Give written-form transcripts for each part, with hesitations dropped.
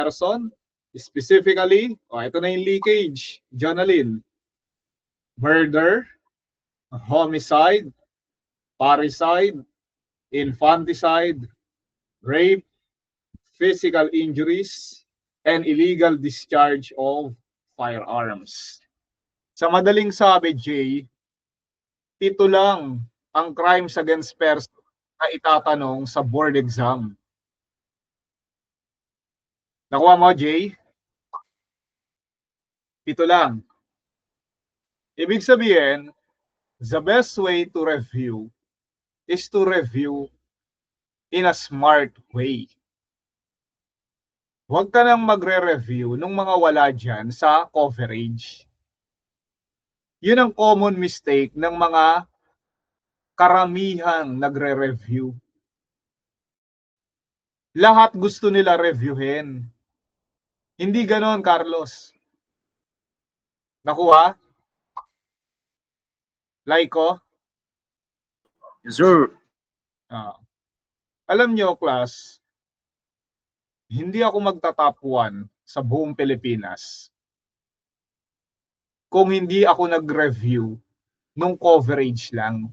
person, specifically, ito na yung leakage, Jonalyn. Murder, homicide, parricide, infanticide, rape, physical injuries, and illegal discharge of firearms. Sa madaling sabi, Jay, 7 lang ang crimes against person na itatanong sa board exam. Nakuha mo, Jay? 7 lang. Ibig sabihin, the best way to review is to review in a smart way. Huwag ka nang magre-review nung mga wala dyan sa coverage. Yun ang common mistake ng mga karamihang nagre-review. Lahat gusto nila reviewin. Hindi ganon, Carlos. Nakuha? Laiko? Yes, sir. Alam nyo, class, hindi ako magta-top 1 sa buong Pilipinas kung hindi ako nag-review nung coverage lang.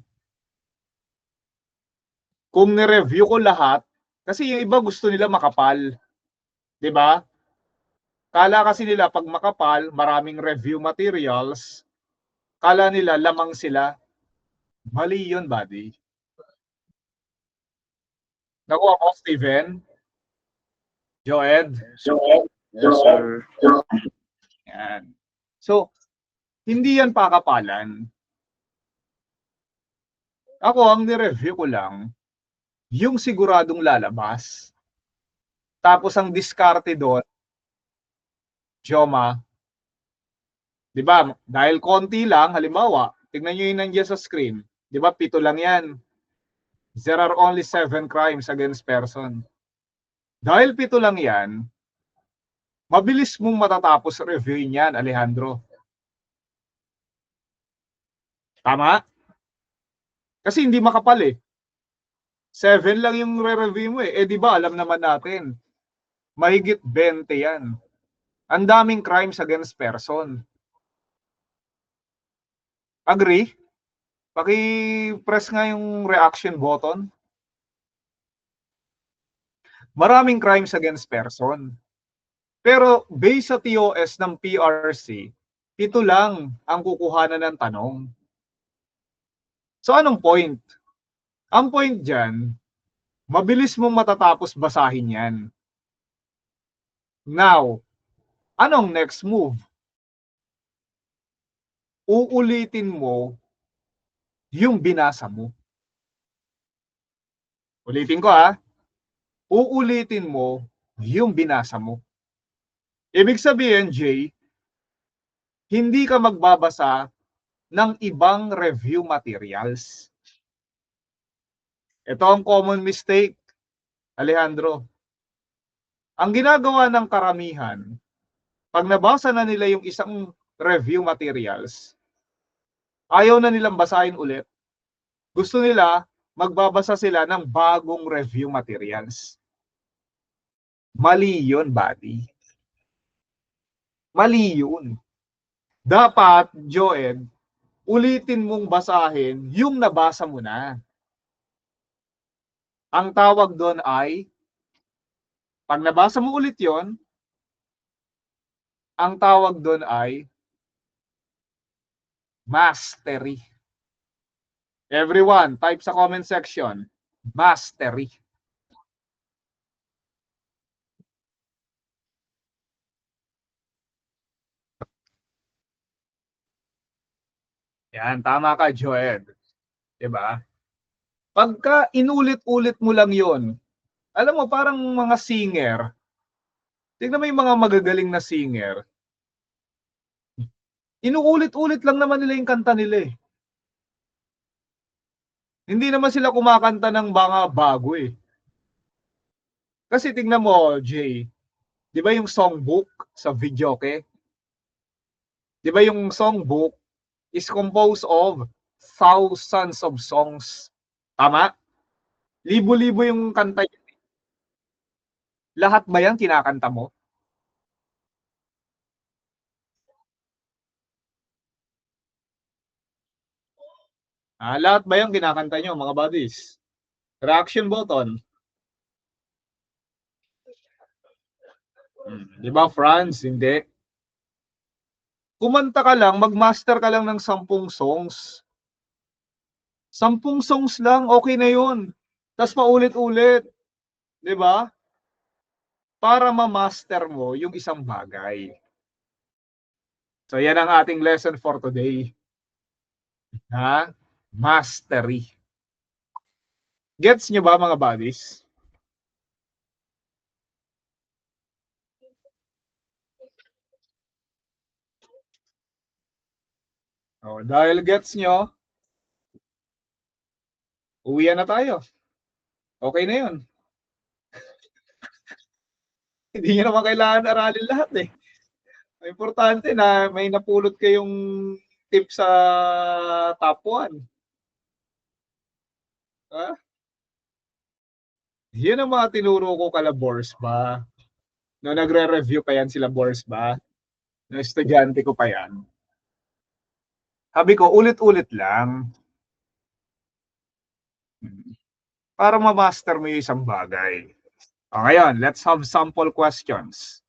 Kung ni-review ko lahat, kasi yung iba gusto nila makapal. 'Di ba? Kala kasi nila pag makapal, maraming review materials, kala nila lamang sila. Mali yun, buddy. Nakuha mo, Steven? Joed? Yes, sir. Yan. So, hindi yan pakapalan. Ako, ang ni-review ko lang, yung siguradong lalabas. Tapos ang diskarte doon, Joma, di ba, dahil konti lang, halimbawa, tignan nyo yung nandiyan sa screen, di ba, 7 lang yan. There are only 7 crimes against person. Dahil 7 lang yan, mabilis mong matatapos review niyan, Alejandro. Tama? Kasi hindi makapal eh. 7 lang yung re-review mo eh. Eh di ba, alam naman natin, mahigit 20 yan. Ang daming crimes against person. Agree? Paki-press nga yung reaction button. Maraming crimes against person. Pero based sa TOS ng PRC, 7 lang ang kukuhanan ng tanong. So anong point? Ang point dyan, mabilis mong matatapos basahin yan. Now, anong next move? Uulitin mo yung binasa mo. Ulitin ko ha. Uulitin mo yung binasa mo. Ibig sabihin, Jay, hindi ka magbabasa ng ibang review materials. Ito ang common mistake, Alejandro. Ang ginagawa ng karamihan, pag nabasa na nila yung isang review materials, ayaw na nilang basahin ulit. Gusto nila, magbabasa sila ng bagong review materials. Mali yun, buddy. Mali yun. Dapat, Joed, ulitin mong basahin yung nabasa mo na. Ang tawag doon ay, pag nabasa mo ulit yon, ang tawag doon ay mastery. Everyone, type sa comment section, mastery. Yan, tama ka, Joed. Diba? Pagka inulit-ulit mo lang yon, alam mo, parang mga singer, tignan mo yung mga magagaling na singer, inuulit-ulit lang naman nila yung kanta nila eh. Hindi naman sila kumakanta ng mga bago eh. Kasi tignan mo, Jay, di ba yung songbook sa videoke? Di ba yung songbook is composed of thousands of songs. Tama? Libo-libo yung kanta yun. Lahat ba yan kinakanta mo? Lahat ba yung kinakanta nyo, mga buddies? Reaction button. Di ba, Franz? Hindi. Kumanta ka lang, mag-master ka lang ng 10 songs. 10 songs lang, okay na yun. Tapos paulit-ulit. Di ba? Para ma-master mo yung isang bagay. So, yan ang ating lesson for today. Mastery. Gets nyo ba, mga buddies? Dahil gets nyo, uwian na tayo. Okay na yun. Hindi nyo naman kailangan aralin lahat eh. Importante na may napulot kayong tip sa top 1. Yan ang mga tinuro ko kala Bors ba? No, nagre-review pa yan sila Bors ba? No, estudyante ko pa yan. Sabi ko, ulit-ulit lang. Para ma-master mo yung isang bagay. Ngayon, let's have sample questions.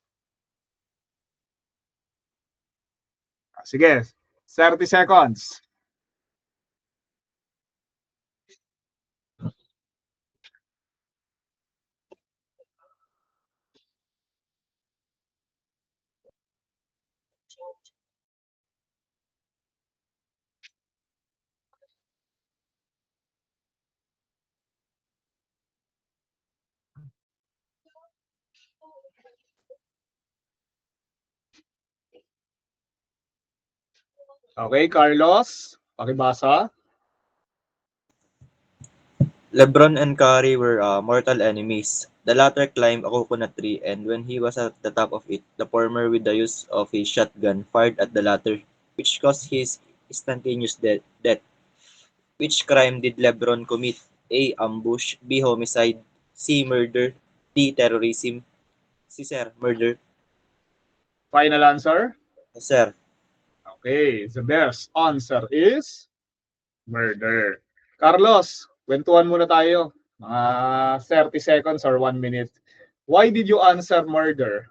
Sige, 30 seconds. Okay, Carlos, pakibasa. LeBron and Curry were mortal enemies. The latter climbed a coconut tree, and when he was at the top of it, the former, with the use of his shotgun, fired at the latter, which caused his instantaneous death. Which crime did LeBron commit? A. Ambush. B. Homicide. C. Murder. D. Terrorism. C. Sir. Murder. Final answer? Sir. Okay, the best answer is murder. Carlos, kwentuhan muna tayo. Mga 30 seconds or 1 minute. Why did you answer murder?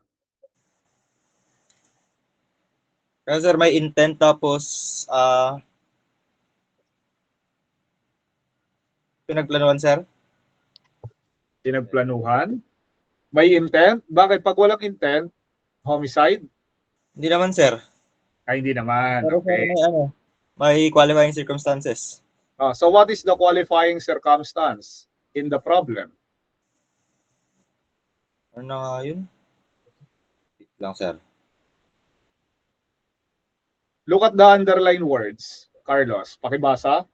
Kasi sir, may intent tapos pinagplanuhan, sir? Pinagplanuhan? May intent? Bakit pag walang intent, homicide? Hindi naman, sir. Hindi naman. Pero sir, Okay. may qualifying circumstances. So what is the qualifying circumstance in the problem? Ano na nga yun? Wait lang, sir. Look at the underlined words. Carlos, pakibasa.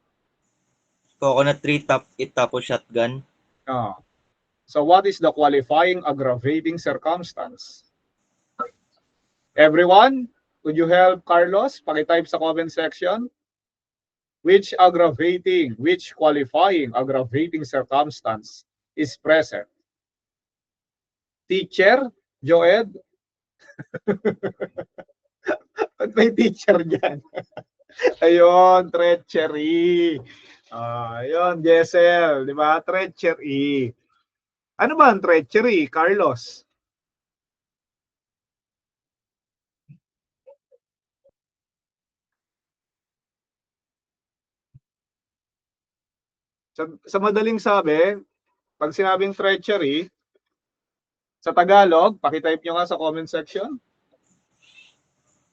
Coconut tree, tapos shotgun. So what is the qualifying aggravating circumstance? Everyone, could you help Carlos? Pakitype sa comment section. Which qualifying aggravating circumstance is present? Teacher, Joed? Ba't may teacher dyan? Ayun, treachery. Ayun, Jessel, di ba? Treachery. Ano ba ang treachery, Carlos? Sa madaling sabi, pag sinabing treachery, sa Tagalog, pakitype nyo nga sa comment section.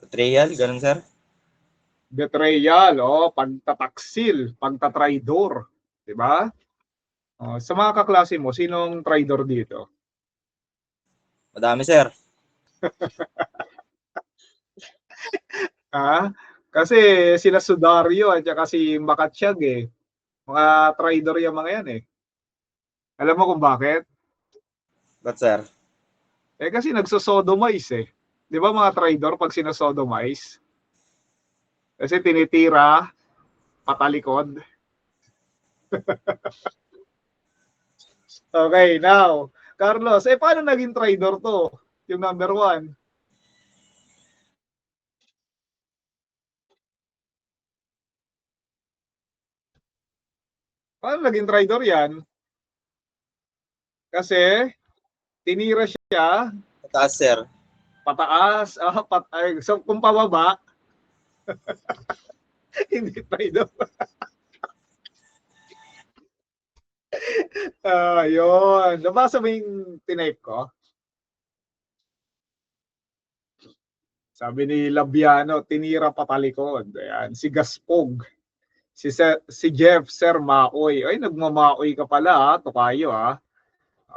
Betrayal, ganun, sir? Betrayal, pagtataksil, pagtatraidor. Diba? Sa mga kaklase mo, sinong traidor dito? Madami, sir. Kasi sila Sudario at saka si Makatsyag eh. Mga traidor yung mga yan eh. Alam mo kung bakit? But, sir? Kasi nagsosodomize eh. Di ba mga traidor pag sinasodomize? Kasi tinitira, patalikod. Okay, now, Carlos, paano naging traidor to? Yung number 1. Paano naging traitor yan? Kasi tinira siya Mataas, sir. pataas, so kung pababa, hindi traitor. Yun. Nabasa mo yung tinype ko? Sabi ni Labiano, tinira patalikod. Ayan. Si Gaspog. Si Jeff, Sir Maoy. Ay, nagmamaoy ka pala, ha? Tokayo, ha?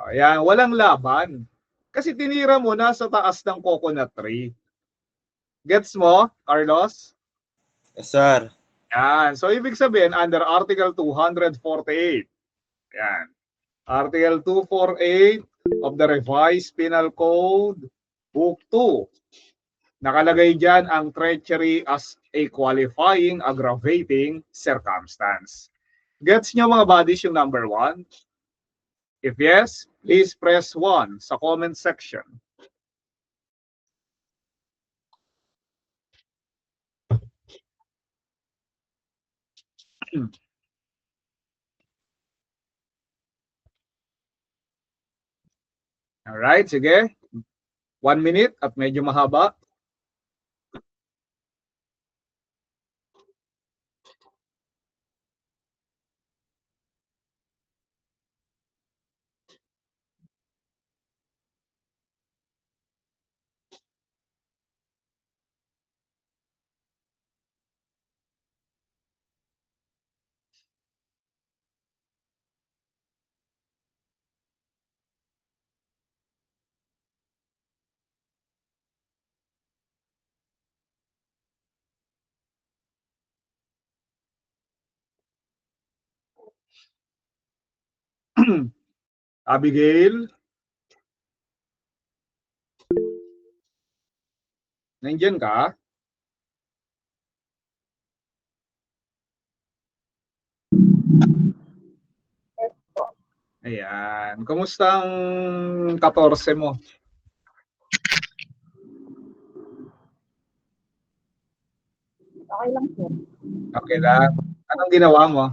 Ayan, walang laban. Kasi tinira mo na sa taas ng coconut tree. Gets mo, Carlos? Yes, sir. Yan. So, ibig sabihin, under Article 248, yan. Article 248 of the Revised Penal Code, Book 2. Nakalagay dyan ang treachery as a qualifying, aggravating circumstance. Gets nyo mga buddies yung number 1? If yes, please press 1 sa comment section. Alright, sige. 1 minute at medyo mahaba. Abigail, nandiyan ka? Ayan. Kumusta ang 14 mo? Okay lang, sir. Okay lang. Anong ginawa mo?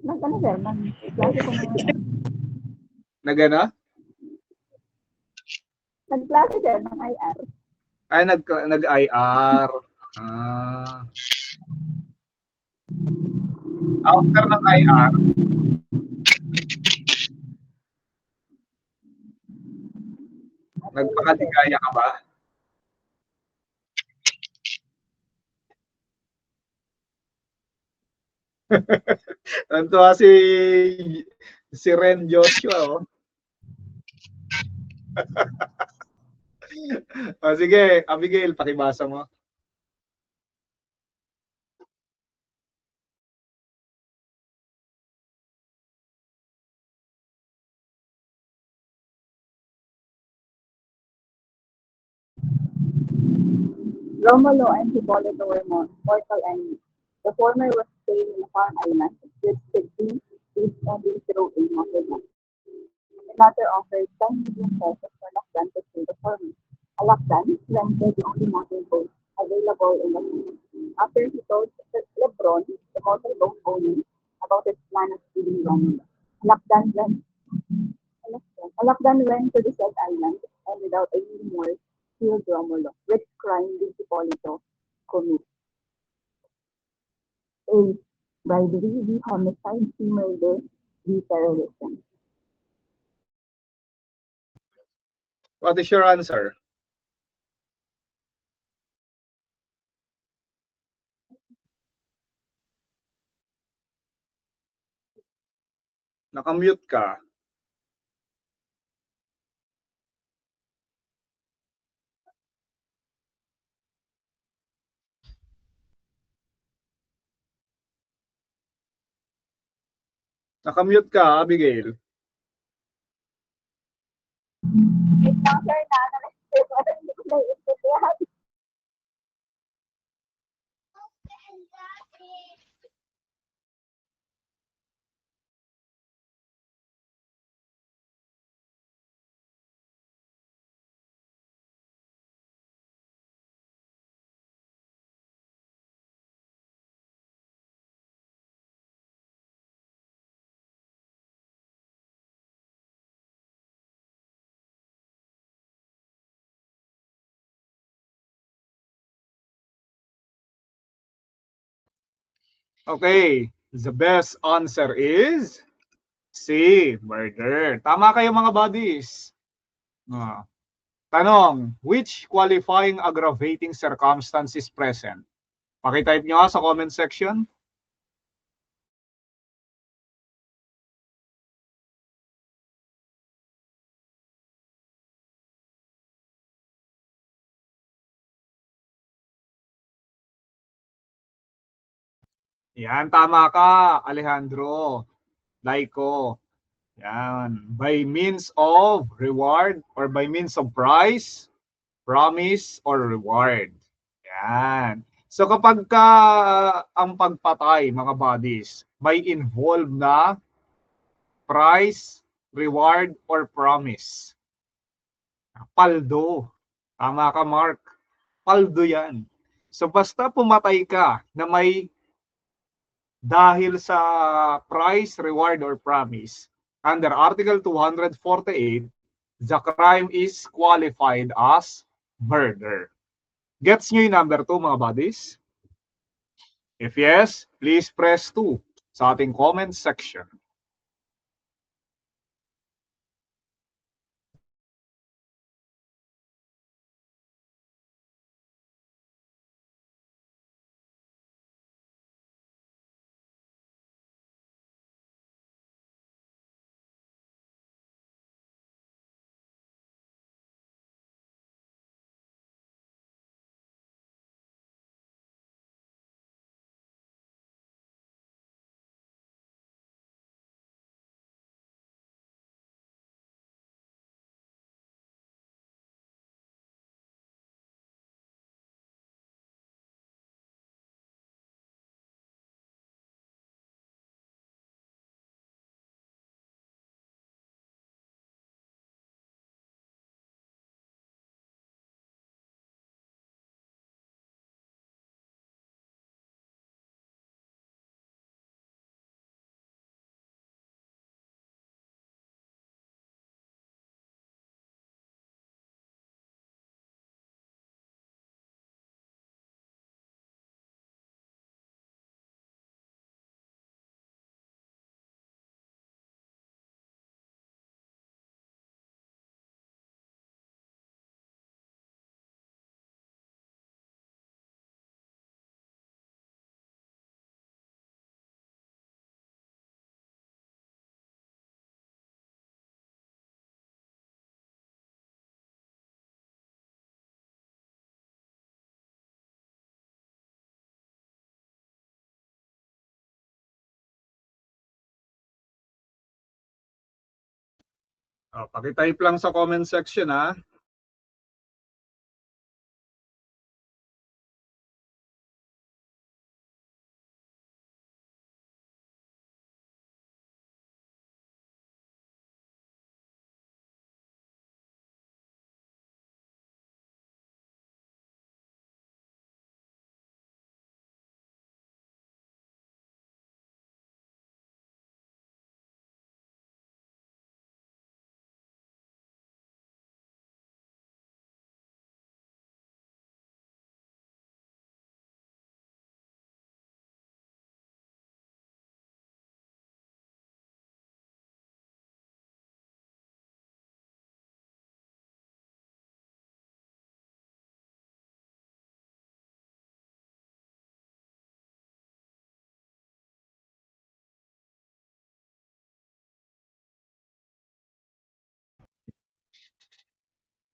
Nag-ano, sir? Nag-klase ko ng Nagana? nag-klase, sir, ng IR. Ay, nag-IR. Ah. After ng IR, nagpakaligaya ka ba? Nantuwa si Ren Joshua, oh. Sige, Abigail, pakibasa mo. Romulo and Hippolyto were mortal enemies. The former was staying in a farm island, which could be reached only through a motorboat. The latter offered 10 million pesos for Lacdan to save the former. Lacdan rented the only motorboat available in the sea. After he told Lebron, the motorboat owner, about his plan of stealing Romulo, Lacdan went Alakdan went to the said island and without any remorse killed Romulo, which crime did Hippolyto commit? A. Bribery, B. Homicide, C. Murder, D. Terrorism. What is your answer? Nakamute ka. Nakamute ka, Abigail. Wait lang, sir, hindi ko naiintindihan. Okay, the best answer is C, murder. Tama kayo mga buddies. Ah. Tanong, which qualifying aggravating circumstance is present? Pakitype nyo sa comment section. Yan, tama ka, Alejandro. Laiko. Yan. By means of reward or by means of prize, promise, or reward. Yan. So kapag ka ang pagpatay, mga buddies, may involve na prize, reward, or promise. Paldo. Tama ka, Mark. Paldo yan. So basta pumatay ka na may dahil sa price, reward, or promise, under Article 248, the crime is qualified as murder. Gets nyo yung number 2, mga buddies? If yes, please press 2 sa ating comment section. Pakitype lang sa comment section, ha.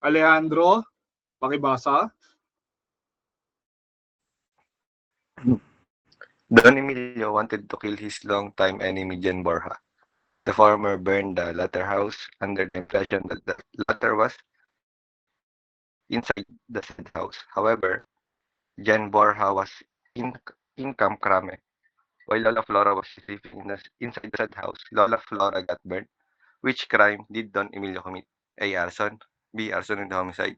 Alejandro, pakibasa. Don Emilio wanted to kill his longtime enemy Jen Borja. The former burned the latter house under the impression that the latter was inside the said house. However, Jen Borja was in Camp Crame. While Lola Flora was sleeping inside the said house, Lola Flora got burned. Which crime did Don Emilio commit? A. Arson, B. Arson and homicide,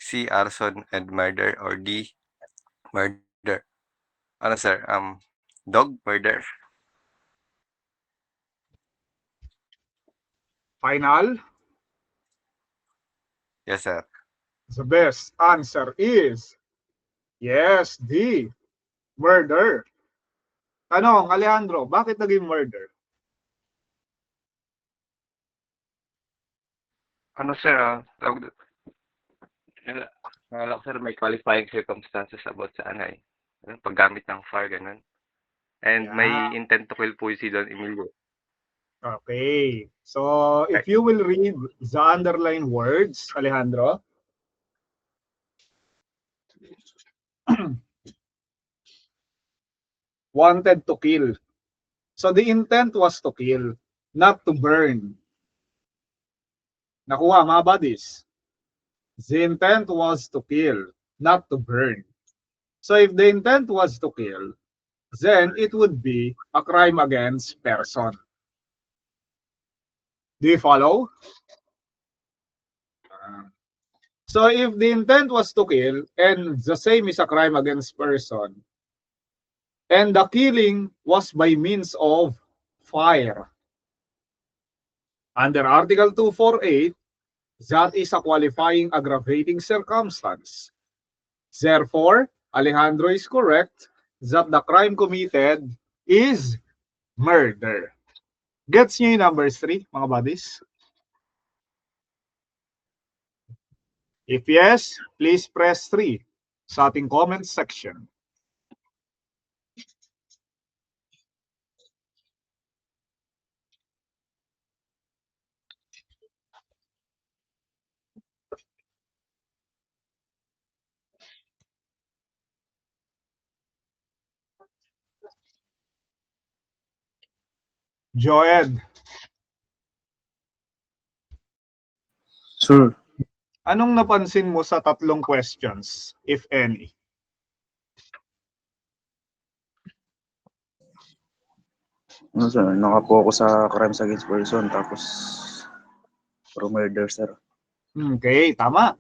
C. Arson and murder, or D. Murder? Ano sir? Dog murder? Final. Yes sir. The best answer is yes, D, murder. Tanong, Alejandro, bakit naging murder? Ano sir, wala ko sir, may qualifying circumstances about sa ano eh. Ano, paggamit ng fire, ganun. And Yeah. may intent to kill po si Don Emilio. Okay. So, if you will read the underlined words, Alejandro. Wanted to kill. So, the intent was to kill, not to burn. Nakuha, mga buddies. The intent was to kill, not to burn. So, if the intent was to kill, then it would be a crime against person. Do you follow? So if the intent was to kill, and the same is a crime against person, and the killing was by means of fire, under Article 248, that is a qualifying aggravating circumstance. Therefore, Alejandro is correct that the crime committed is murder. Gets niyo yung number 3, mga buddies? If yes, please press 3 sa ating comment section. Joed, Sir. anong napansin mo sa tatlong questions, if any? Ano sir, nakapokus sa crimes against person, tapos puro murder, sir. Okay, tama.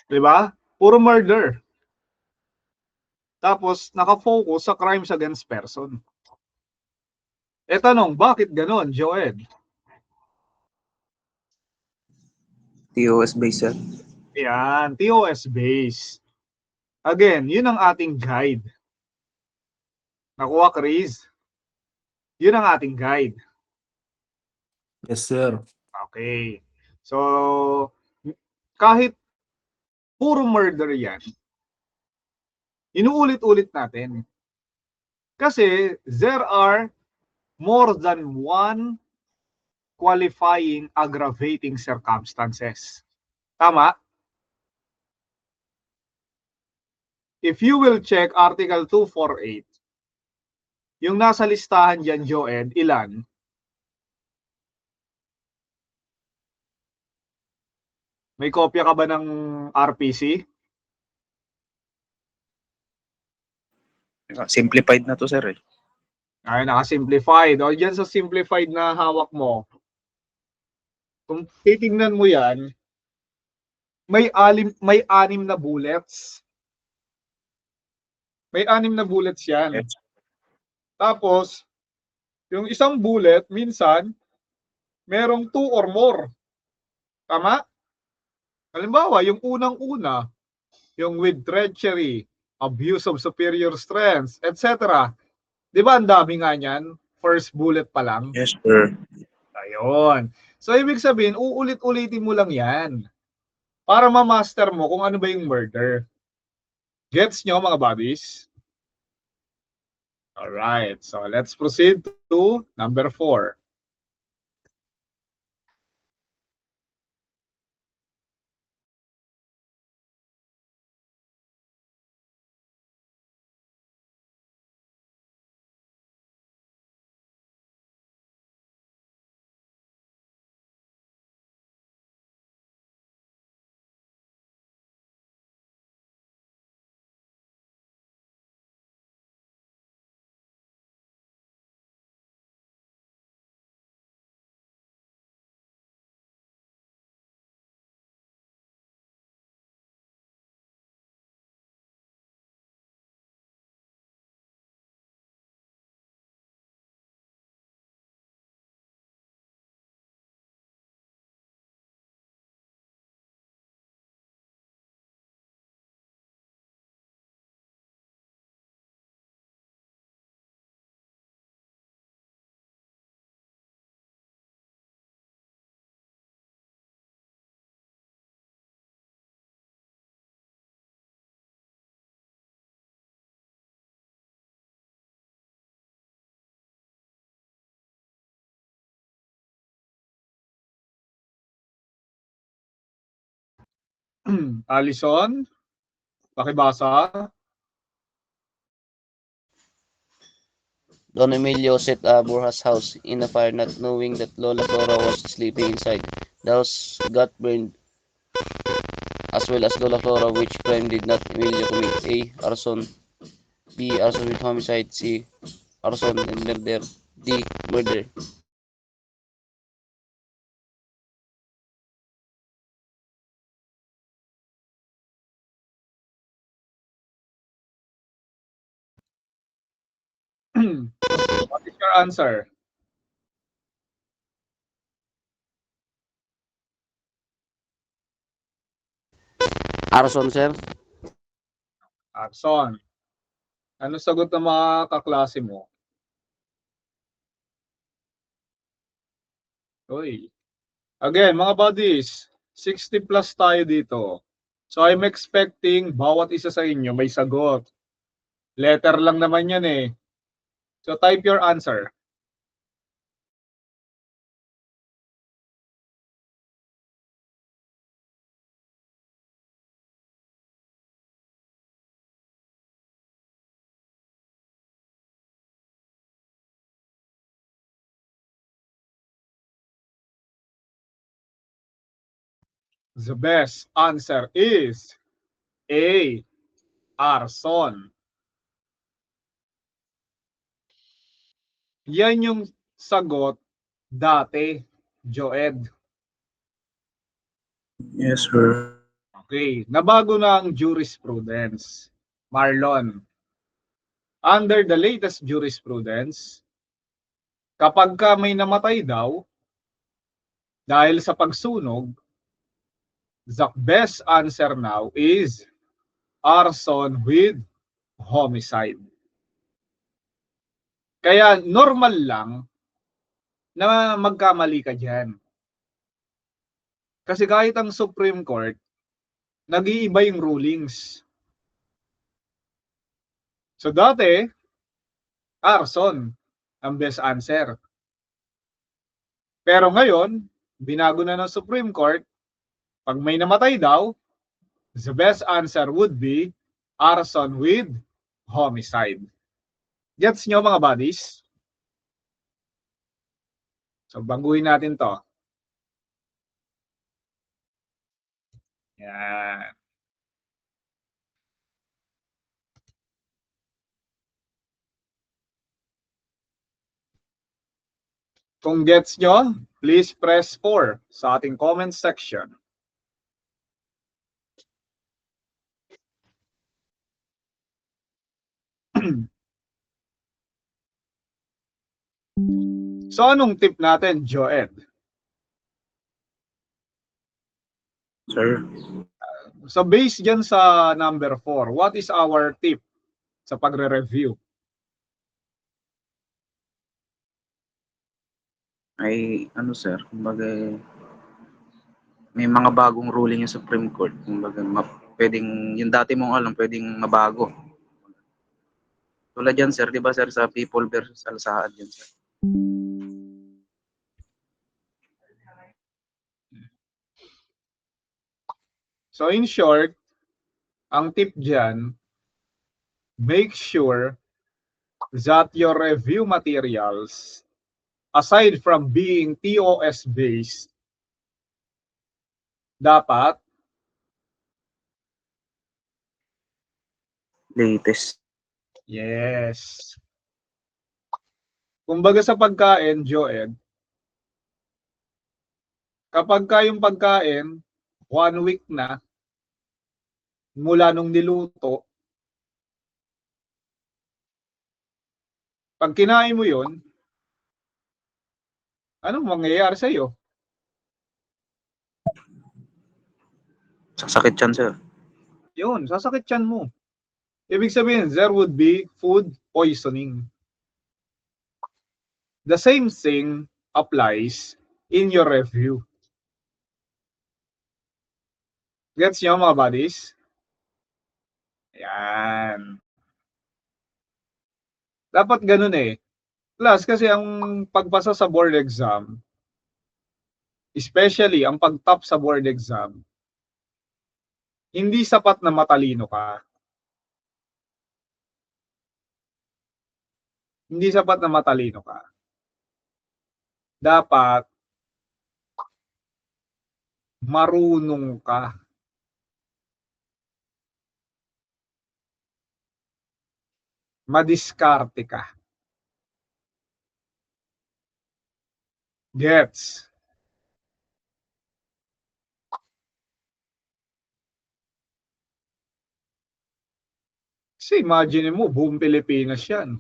Diba? Puro murder. Tapos, nakafocus sa crimes against person. E tanong, bakit ganon, Joed? TOS base, sir. Yan, TOS base. Again, yun ang ating guide. Nakuha, Chris? Yun ang ating guide. Yes, sir. Okay. So, kahit puro murder yan, inuulit-ulit natin. Kasi there are more than one qualifying aggravating circumstances. Tama? If you will check Article 248, yung nasa listahan dyan, Joed, ilan? May kopya ka ba ng RPC? Simplified na to, sir eh. Ay, naka-simplified. O, dyan sa simplified na hawak mo, kung titingnan mo yan, may anim na bullets. May 6 na bullets yan. Yes. Tapos, yung isang bullet, minsan, merong 2 or more. Tama? Halimbawa, yung unang-una, yung with treachery, abuse of superior strength, etc. Di ba ang dami nga niyan? First bullet pa lang. Yes, sir. Ayun. So, ibig sabihin, uulit-ulitin mo lang yan para ma-master mo kung ano ba yung murder. Gets nyo, mga buddies? Alright. So, let's proceed to number 4. Alison, pakibasa. Don Emilio set Borja's house in a fire, not knowing that Lola Flora was sleeping inside. The house got burned, as well as Lola Flora. Which crime did not Emilio commit? A. Arson. B. Arson with homicide. C. Arson and murder. D. Murder. What is your answer? Arson, sir. Arson. Ano sagot ng mga kaklase mo? Uy. Again, mga buddies, 60 plus tayo dito. So I'm expecting bawat isa sa inyo may sagot. Letter lang naman yan eh. So type your answer. The best answer is A. Arson. Yan yung sagot dati, Joed. Yes, sir. Okay, nabago na ang jurisprudence. Marlon, under the latest jurisprudence, kapag ka may namatay daw dahil sa pagsunog, the best answer now is arson with homicide. Kaya normal lang na magkamali ka dyan. Kasi kahit ang Supreme Court, nag-iiba yung rulings. So dati, arson ang best answer. Pero ngayon, binago na ng Supreme Court, pag may namatay daw, the best answer would be arson with homicide. Gets nyo mga buddies? So baguhin natin to. Yan. Kung gets nyo, please press 4 sa ating comment section. So anong tip natin, Joed? Sir. So based dyan sa number 4, what is our tip sa pagre-review? Ay, ano sir, kumbaga may mga bagong ruling yung Supreme Court. Kumbaga, pwedeng, yung dati mong alam, pwedeng mabago. Tulad yan sir, di ba sir, sa People versus Alsaad yan sir. So in short, ang tip dyan, make sure that your review materials, aside from being TOS based, dapat Latest. yes. Kumbaga sa pagkain, Joed, kapag ka yung pagkain, 1 week na, mula nung niluto, pag kinain mo yun, anong mangyayari sa'yo? Sasakit yan sir. Yun, sasakit yan mo. Ibig sabihin, there would be food poisoning. The same thing applies in your review. Gets nyo mga buddies? Yan. Dapat ganun eh. Plus, kasi ang pagpasa sa board exam, especially ang pag-top sa board exam, Hindi sapat na matalino ka. Hindi sapat na matalino ka. Dapat marunong ka. Madiskarte ka. Gets? Kasi imagine mo, buong Pilipinas yan.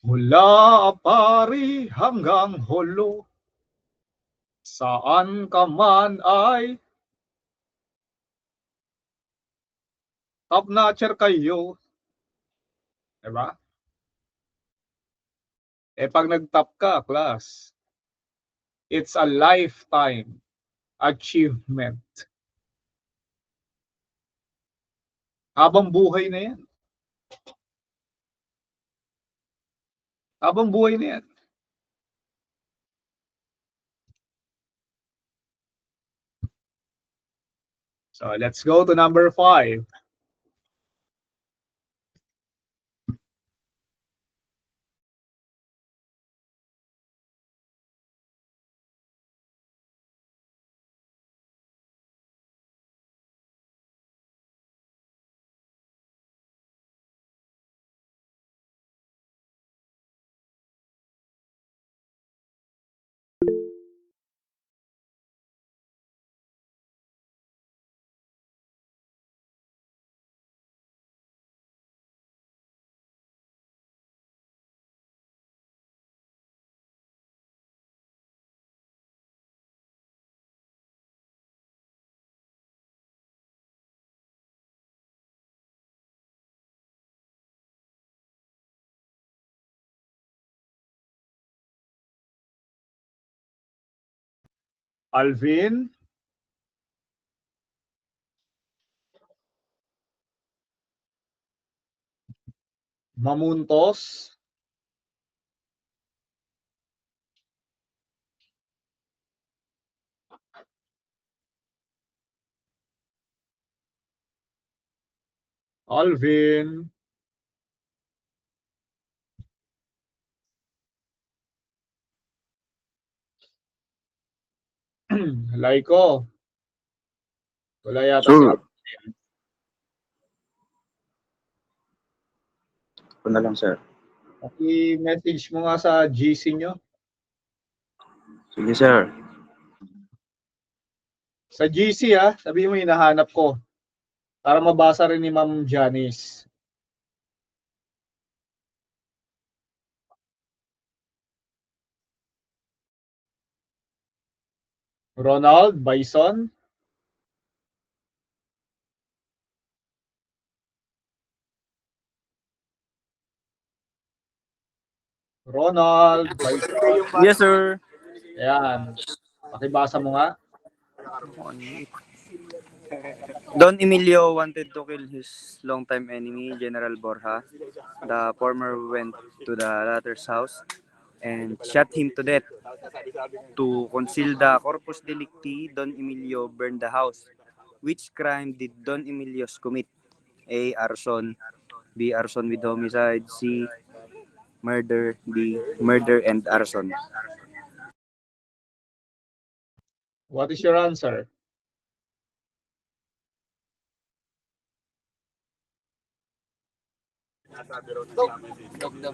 Mula Apari hanggang Holo, saan ka man ay top notcher kayo. Diba? Eh pag nag-top ka, class, it's a lifetime achievement. Habang buhay na yan. Habang buhay na yan. So let's go to number 5. Alvin, Mamuntos, Alvin, Laiko. Wala yata Sir. si Ito na lang, sir. I-message mo nga sa GC nyo. Sige, sir. Sa GC sabihin mo hinahanap ko. Para mabasa rin ni Ma'am Janice. Ronald Bison. Ronald Bison. Yes, sir. Ayan. Pakibasa mo nga. Don Emilio wanted to kill his longtime enemy, General Borja. The former went to the latter's house and shot him to death. To conceal the corpus delicti, Don Emilio burned the house. Which crime did Don Emilio commit? A. Arson. B. Arson with homicide. C. Murder. D. Murder and arson. What is your answer?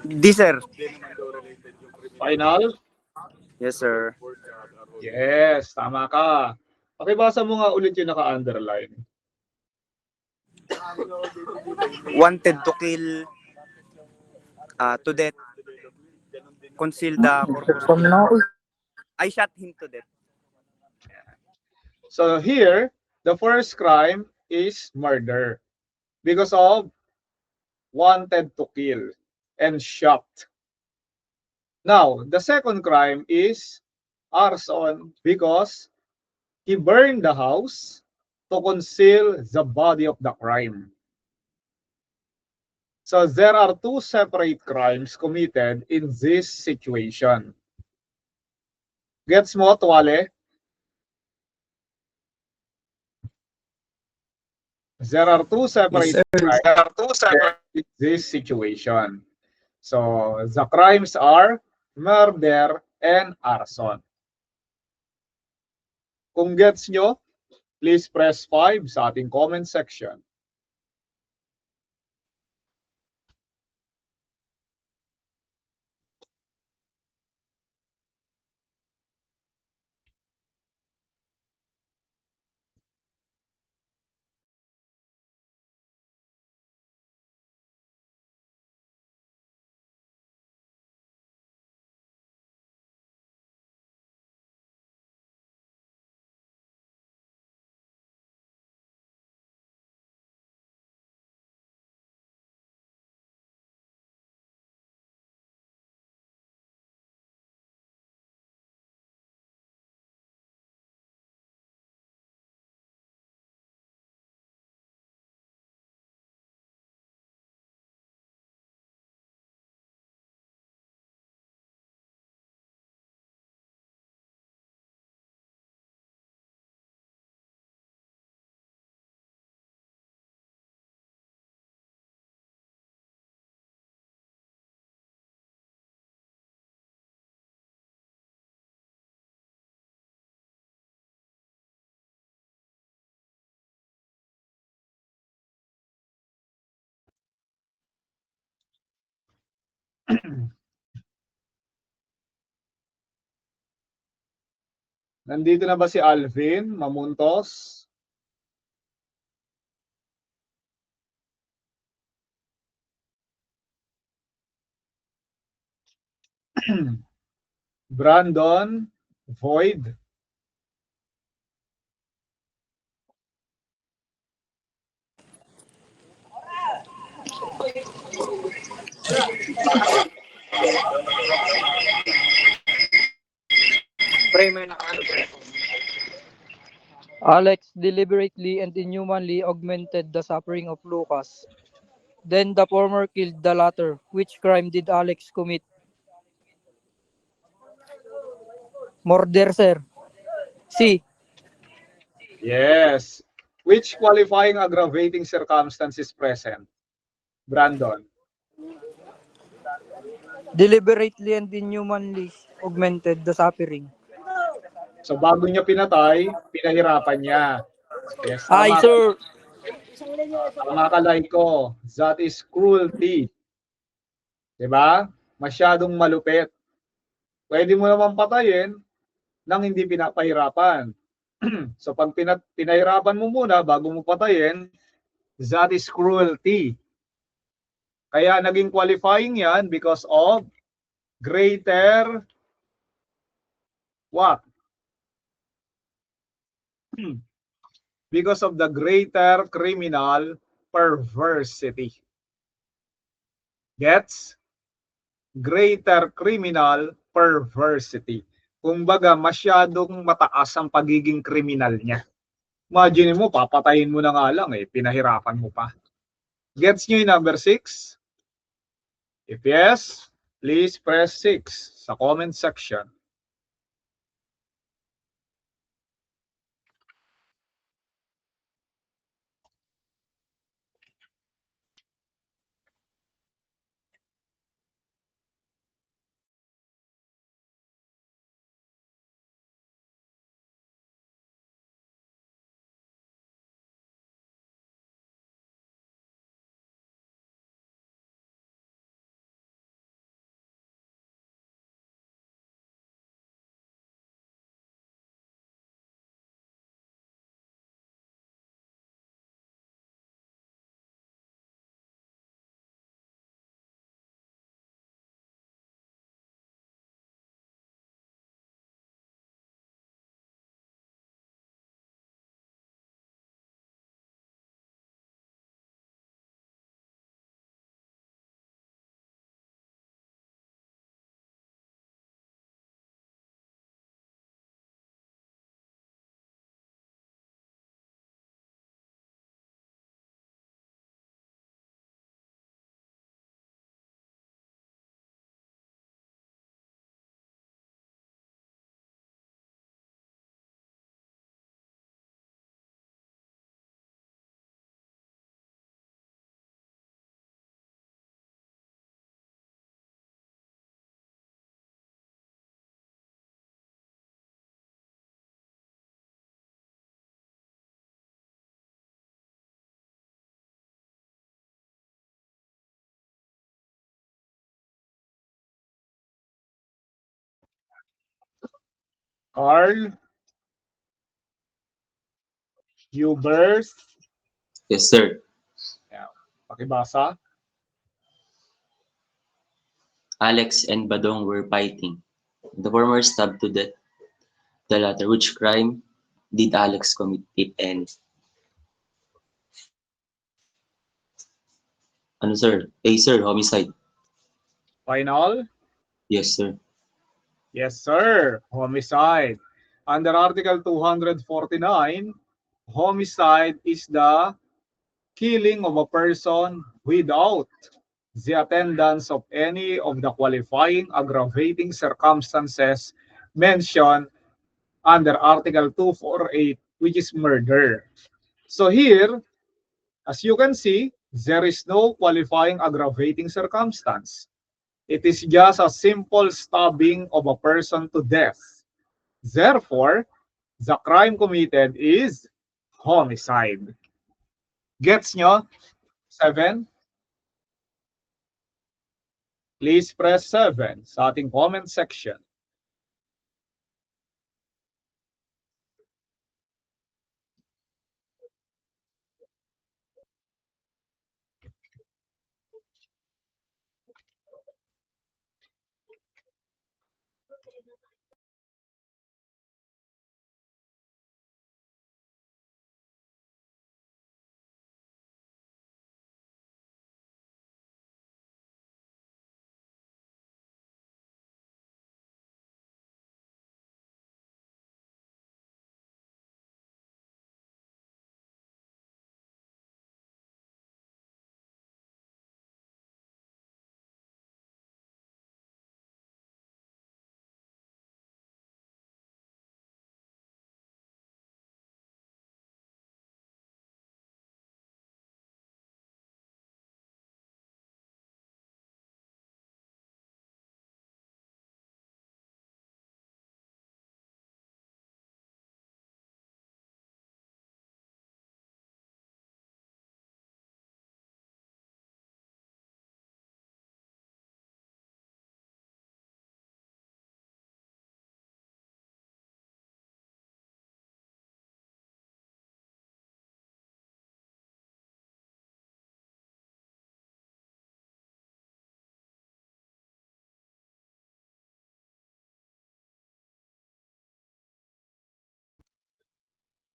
D, sir. Final? Yes, sir. Yes, tama ka. Pakibasa mo nga ulit yung naka-underline. Wanted to kill to death. Conceal the corpus. I shot him to death. So here, the first crime is murder because of wanted to kill and shot. Now, the second crime is arson because he burned the house to conceal the body of the crime. So there are two separate crimes committed in this situation. Gets mo, Tuwale? There are two separate Yes, crimes in this situation. So, the crimes are murder and arson. Kung gets nyo, please press 5 sa ating comment section. Nandito na ba si Alvin Mamuntos? Brandon Void? Alex deliberately and inhumanly augmented the suffering of Lucas. Then the former killed the latter. Which crime did Alex commit? Murder, sir. C. Yes. Which qualifying aggravating circumstance is present? Brandon. Deliberately and inhumanly augmented the suffering. So bago niya pinatay, pinahirapan niya. Yes, Ay, sir. tama ka Laiko. That is cruelty. 'Di ba? Masyadong malupit. Pwede mo naman patayin nang hindi pinapahirapan. So pag pinahirapan mo muna bago mo patayin, that is cruelty. Kaya naging qualifying yan because of greater what? Because of the greater criminal perversity. Gets? Greater criminal perversity. Kumbaga, masyadong mataas ang pagiging kriminal niya. Imagine mo, papatayin mo na nga lang pinahirapan mo pa. Gets nyo yung number 6? If yes, please press 6 sa comment section. Carl, Hubert, Yes, sir. pakibasa. Alex and Badong were fighting. The former stabbed to death the latter. Which crime did Alex commit, if any? Ano, sir? A, sir, homicide. Final? Yes, sir. Yes, sir. Homicide. Under Article 249, homicide is the killing of a person without the attendance of any of the qualifying aggravating circumstances mentioned under Article 248, which is murder. So here, as you can see, there is no qualifying aggravating circumstance. It is just a simple stabbing of a person to death. Therefore, the crime committed is homicide. Gets nyo? 7? Please press 7 sa ating comment section.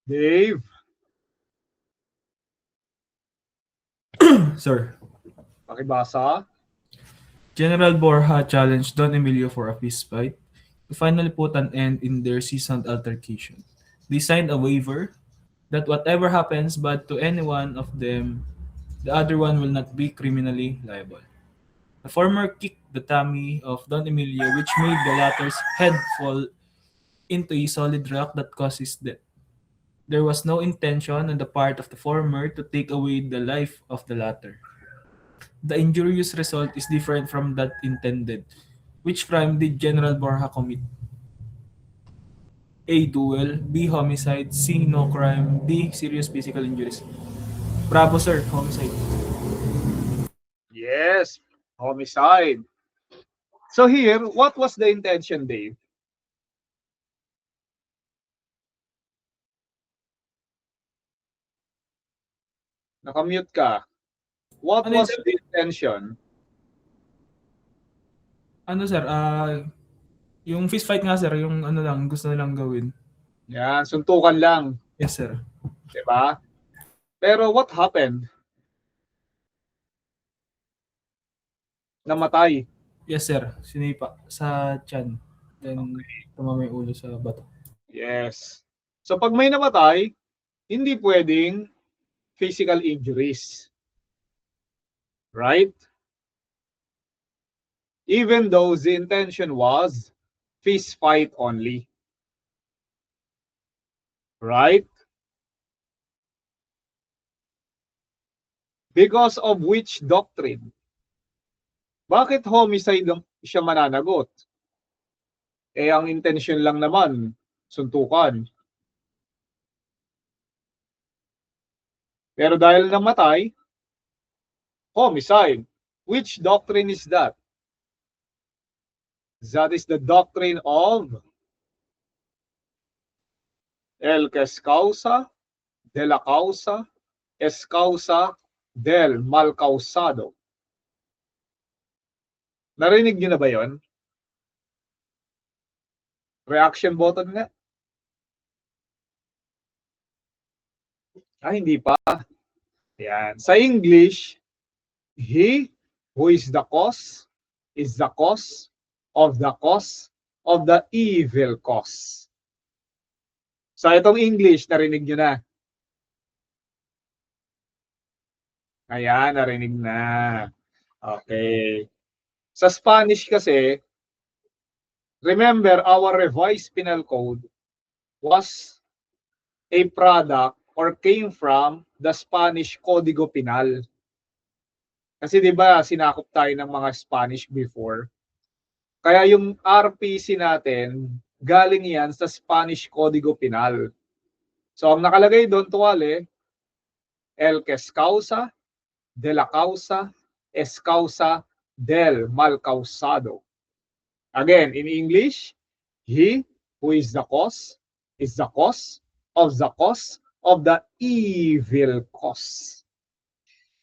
Dave, Sir, pakibasa. General Borja challenged Don Emilio for a fist fight to finally put an end in their seasoned altercation. They signed a waiver that whatever happens bad to any one of them, the other one will not be criminally liable. The former kicked the tummy of Don Emilio, which made the latter's head fall into a solid rock that caused his death. There was no intention on the part of the former to take away the life of the latter. The injurious result is different from that intended. Which crime did General Borja commit? A. Duel. B. Homicide. C. No crime. D. Serious physical injuries. Bravo, sir. Homicide. Yes, homicide. So here, what was the intention, Dave? Nakamute ka. What Ano yun, was sir? the intention? Ano, sir? Yung fist fight nga, sir. Yung ano lang, gusto nilang gawin. Yan, suntukan lang. Yes, sir. Diba? Pero what happened? Namatay. Yes, sir. Sinipa sa tiyan. Then, tumama yung ulo sa bato. Yes. So pag may namatay, hindi pwedeng physical injuries. Right? Even though the intention was fist fight only. Right? Because of which doctrine? Bakit homicide siya mananagot? Eh, ang intention lang naman, suntukan. Pero dahil namatay, homicide. Which doctrine is that? That is the doctrine of El que es causa de la causa es causa del mal causado. Narinig niyo na ba yon? Reaction button nga. Hindi pa. Yan. Sa English, he who is the cause is the cause of the evil cause. Sa itong English, narinig nyo na. Ayan, narinig na. Okay. Sa Spanish kasi, remember, our revised penal code was a product or came from the Spanish Código Penal. Kasi 'di ba sinakop tayo ng mga Spanish before. Kaya yung RPC natin, galing yan sa Spanish Código Penal. So ang nakalagay doon, tuwale, el que es causa de la causa es causa del mal causado. Again, in English, he who is the cause of the evil cause.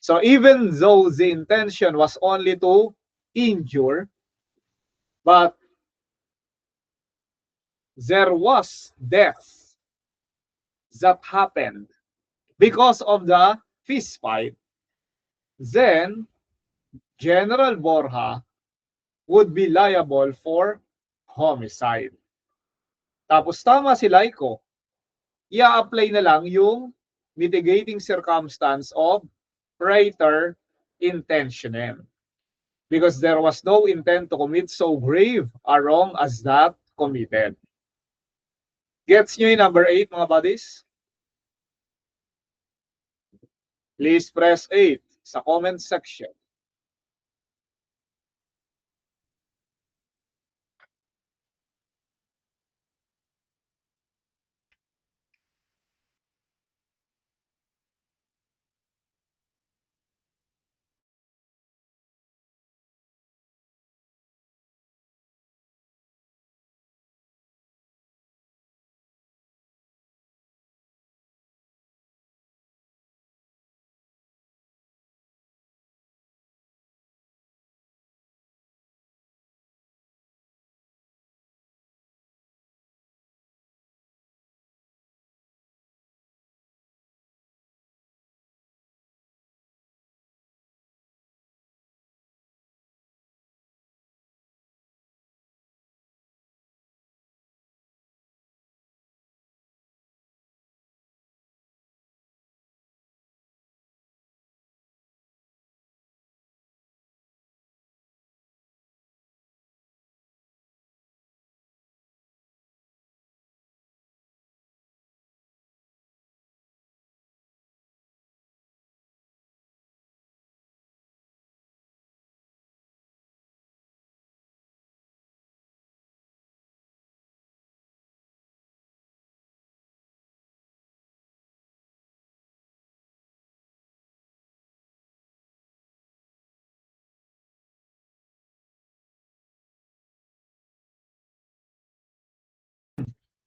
So even though the intention was only to injure, but there was death that happened because of the fist fight, then General Borja would be liable for homicide. Tapos tama si Laiko, i-apply na lang yung mitigating circumstance of praeter intentionem. Because there was no intent to commit so grave a wrong as that committed. Gets nyo yung number 8, mga buddies? Please press 8 sa comment section.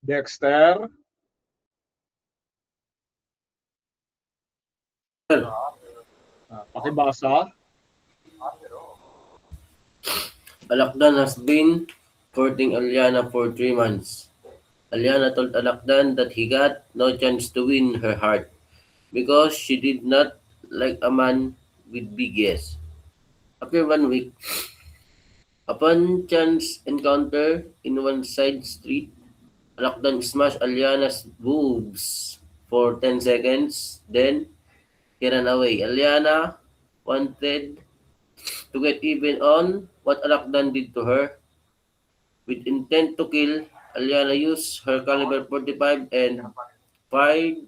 Dexter. Pakibasa. Alakdan has been courting Aliana for 3 months. Aliana told Alakdan that he got no chance to win her heart because she did not like a man with big yes. After 1 week, upon chance encounter in one side street, Alakdan smashed Aliana's boobs for 10 seconds, then he ran away. Aliana wanted to get even on what Alakdan did to her. With intent to kill, Aliana used her caliber 45 and fired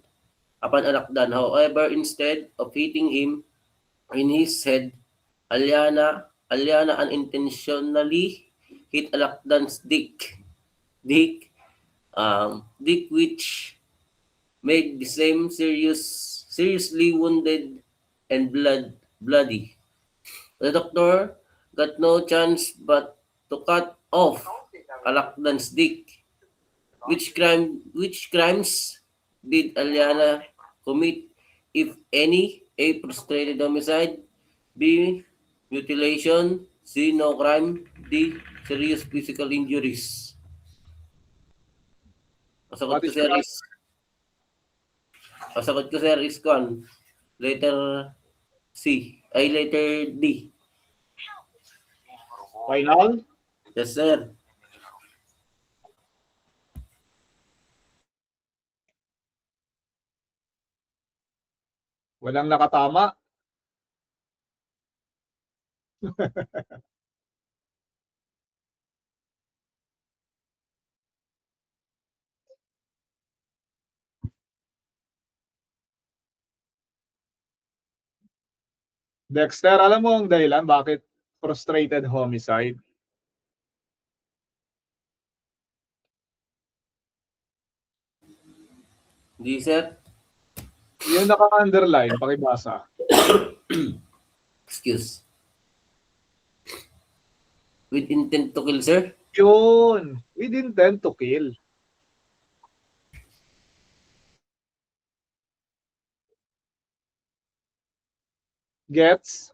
upon Alakdan. However, instead of hitting him in his head, Aliana unintentionally hit Alakdan's dick, which made the same seriously wounded and bloody. The doctor got no chance but to cut off Alakdan's dick. Which crimes did Aliana commit, if any? A. Frustrated homicide. B. Mutilation. C. No crime. D. Serious physical injuries. Pasagot What ko is sir your is Pasagot ko sir is con. Letter C. Ay letter D. final? Yes sir. Walang nakatama. Dexter, alam mo ang dahilan bakit frustrated homicide? D sir. Yung naka-underline, pakibasa. Excuse. With intent to kill sir. Yun, with intent to kill. Gets?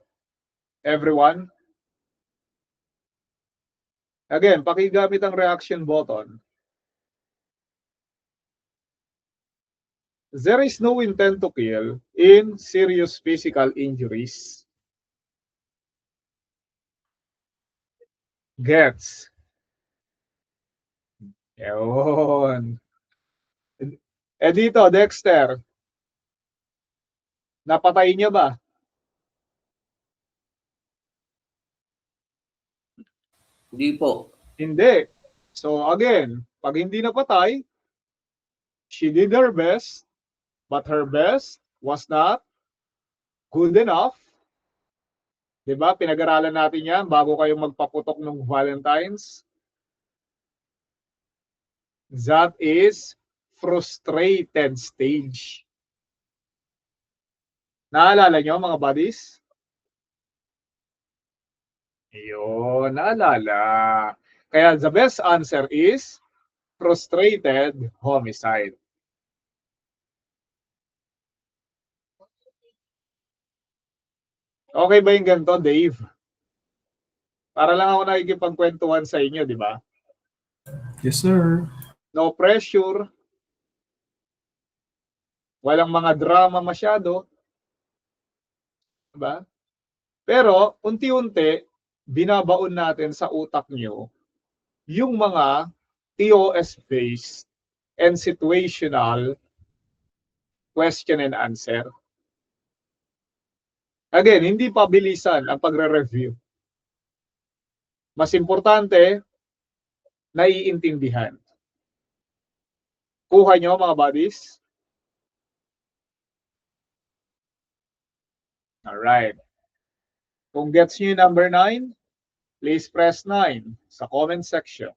Everyone? Again, pakigamit ang reaction button. There is no intent to kill in serious physical injuries. Gets? Yun. Eh dito, Dexter, napatay niya ba? Hindi po. Hindi. So again, pag hindi napatay, she did her best, but her best was not good enough. Diba? Pinag-aralan natin yan bago kayo magpaputok ng Valentine's. That is frustrated stage. Naalala nyo mga buddies? Yun, naalala. Kaya the best answer is frustrated homicide. Okay ba yung ganito, Dave? Para lang ako nakikipagkwentuhan sa inyo, di ba? Yes, sir. No pressure. Walang mga drama masyado. Diba? Pero, unti-unti, binabaon natin sa utak nyo yung mga TOS-based and situational question and answer. Again, hindi pa bilisan ang pagre-review. Mas importante, naiintindihan. Kuha nyo mga buddies? Alright. Kung gets nyo yung number 9, please press 9 sa comment section.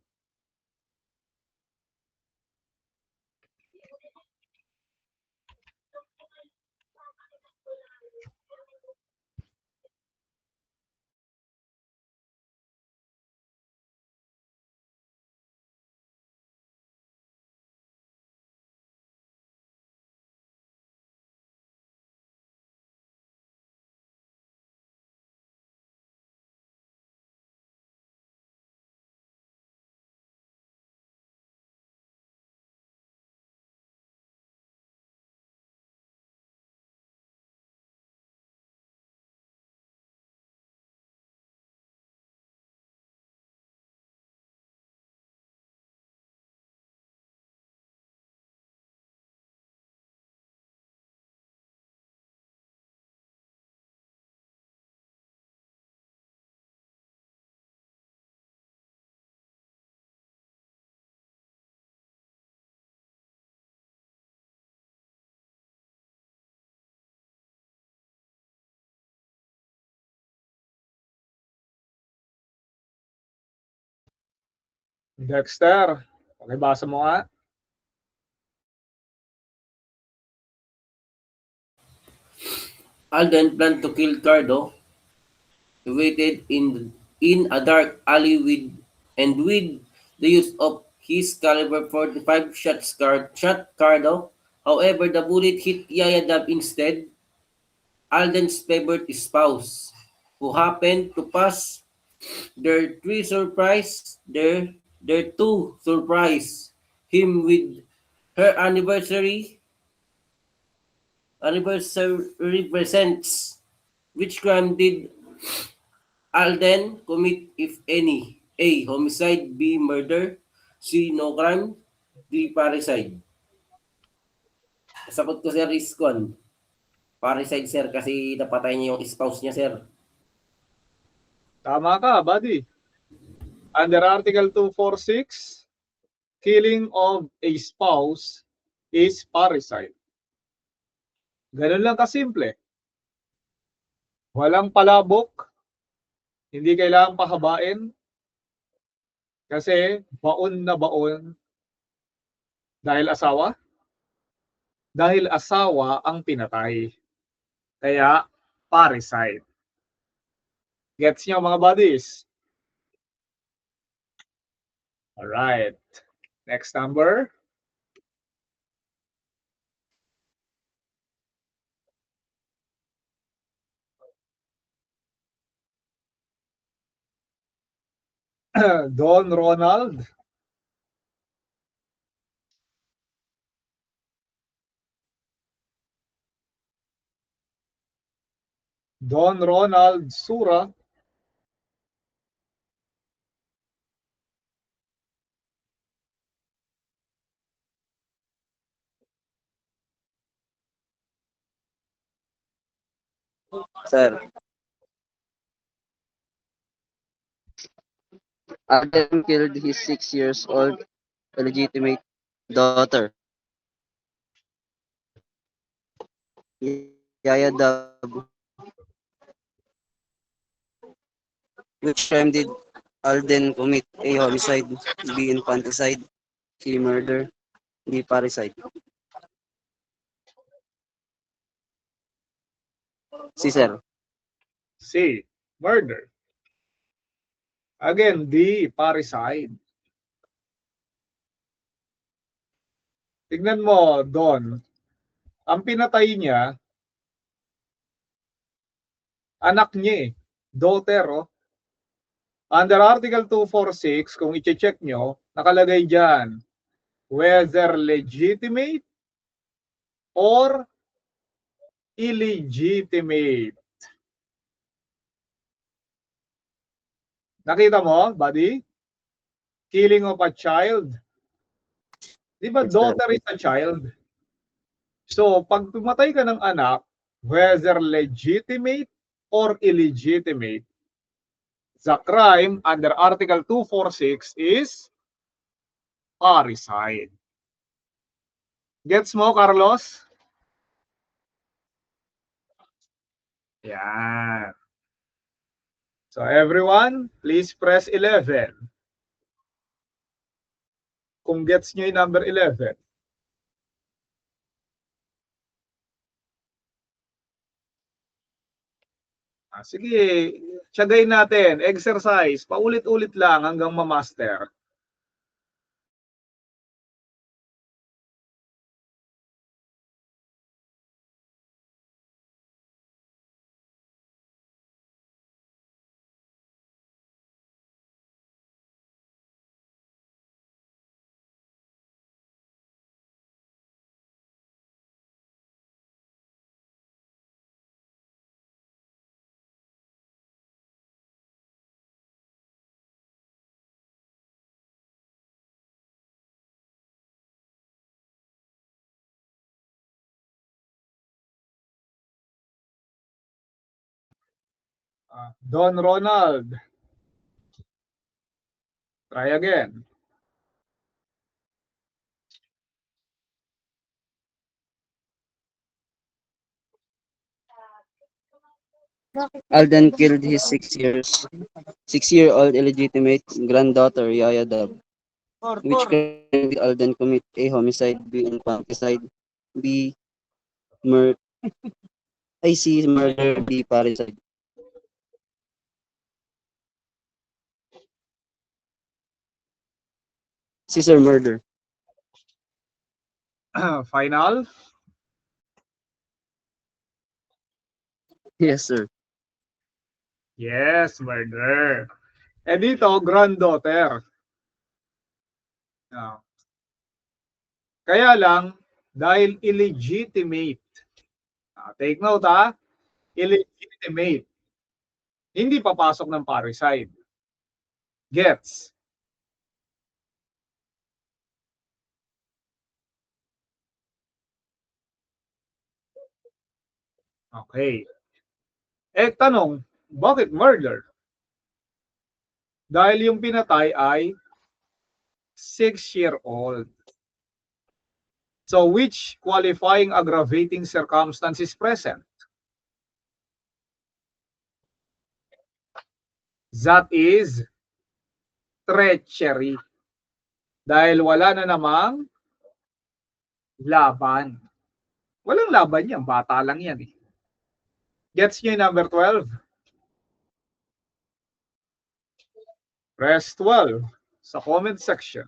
Dexter, pakibasa mo nga. Alden planned to kill Cardo. He waited in a dark alley with the use of his caliber 45 shot Cardo. However, the bullet hit Yayadab instead, Alden's favorite spouse, who happened to pass their two surprise him with her anniversary presents. Which crime did Alden commit, if any? A. Homicide. B. Murder. C. No crime. D. Parricide. Sagot ko, sir, is con. Parricide, sir, kasi napatay niya yung spouse niya, sir. Tama ka, buddy. Under Article 246, killing of a spouse is parricide. Ganun lang kasimple. Walang palabok, hindi kailangang pahabain, kasi baon na baon dahil asawa. Dahil asawa ang pinatay. Kaya parricide. Gets nyo, mga buddies? Alright. Next number. Don Ronald. Don Ronald Sura. Sir, Alden killed his 6 years old illegitimate daughter, Yayadab. Which crime did Alden commit? A. Homicide. B. Infanticide. C. Murder. D. Parricide. C, sir. C. Murder. Again, D. Parricide. Tignan mo, Don. Ang pinatay niya, anak niya eh. Daughter, oh. Under Article 246, kung i-check nyo, nakalagay dyan, whether legitimate or illegitimate. Nakita mo, buddy? Killing of a child. Di ba, daughter is a child? So, pag pumatay ka ng anak, whether legitimate or illegitimate, the crime under Article 246 is parricide. Gets mo, Carlos? Yan. So everyone, please press 11. Kung gets nyo yung number 11. Sige, tiyagay natin. Exercise. Paulit-ulit lang hanggang ma-master. Don Ronald. Try again. Alden killed his 6-year-old illegitimate granddaughter, Yayadab. Which crime did Alden commit? A. Homicide. B. Infanticide. B. Murder. C. Murder. D. Parricide. Caesar murder. Final? Yes, sir. Yes, murder. Eh dito, granddaughter. Ah. Kaya lang, dahil illegitimate. Take note ha, illegitimate. Hindi papasok ng parricide. Gets? Okay. Eh tanong, bakit murder? Dahil yung pinatay ay 6-year-old. So which qualifying aggravating circumstance is present? That is treachery. Dahil wala na namang laban. Walang laban yan, bata lang yan eh. Gets nyo yung number 12? Press 12 sa comment section.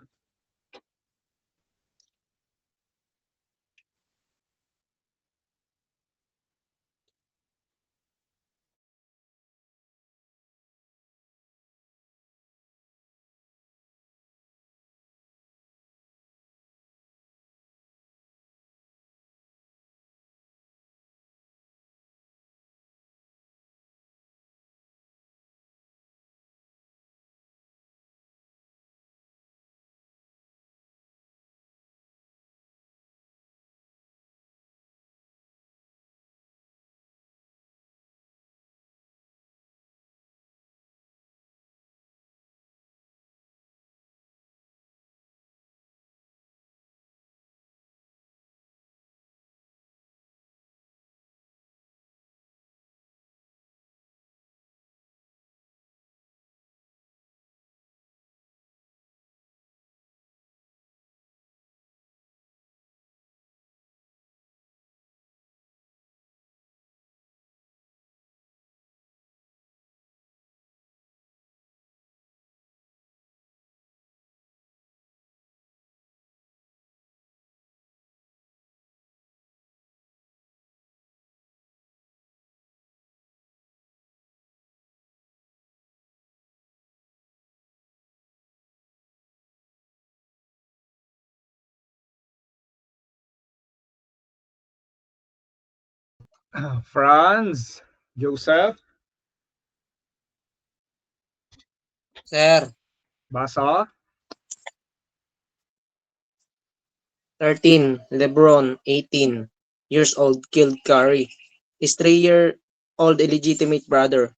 Franz, Joseph, Sir, basa. 13, LeBron, 18 years old, killed Curry, his 3-year-old illegitimate brother.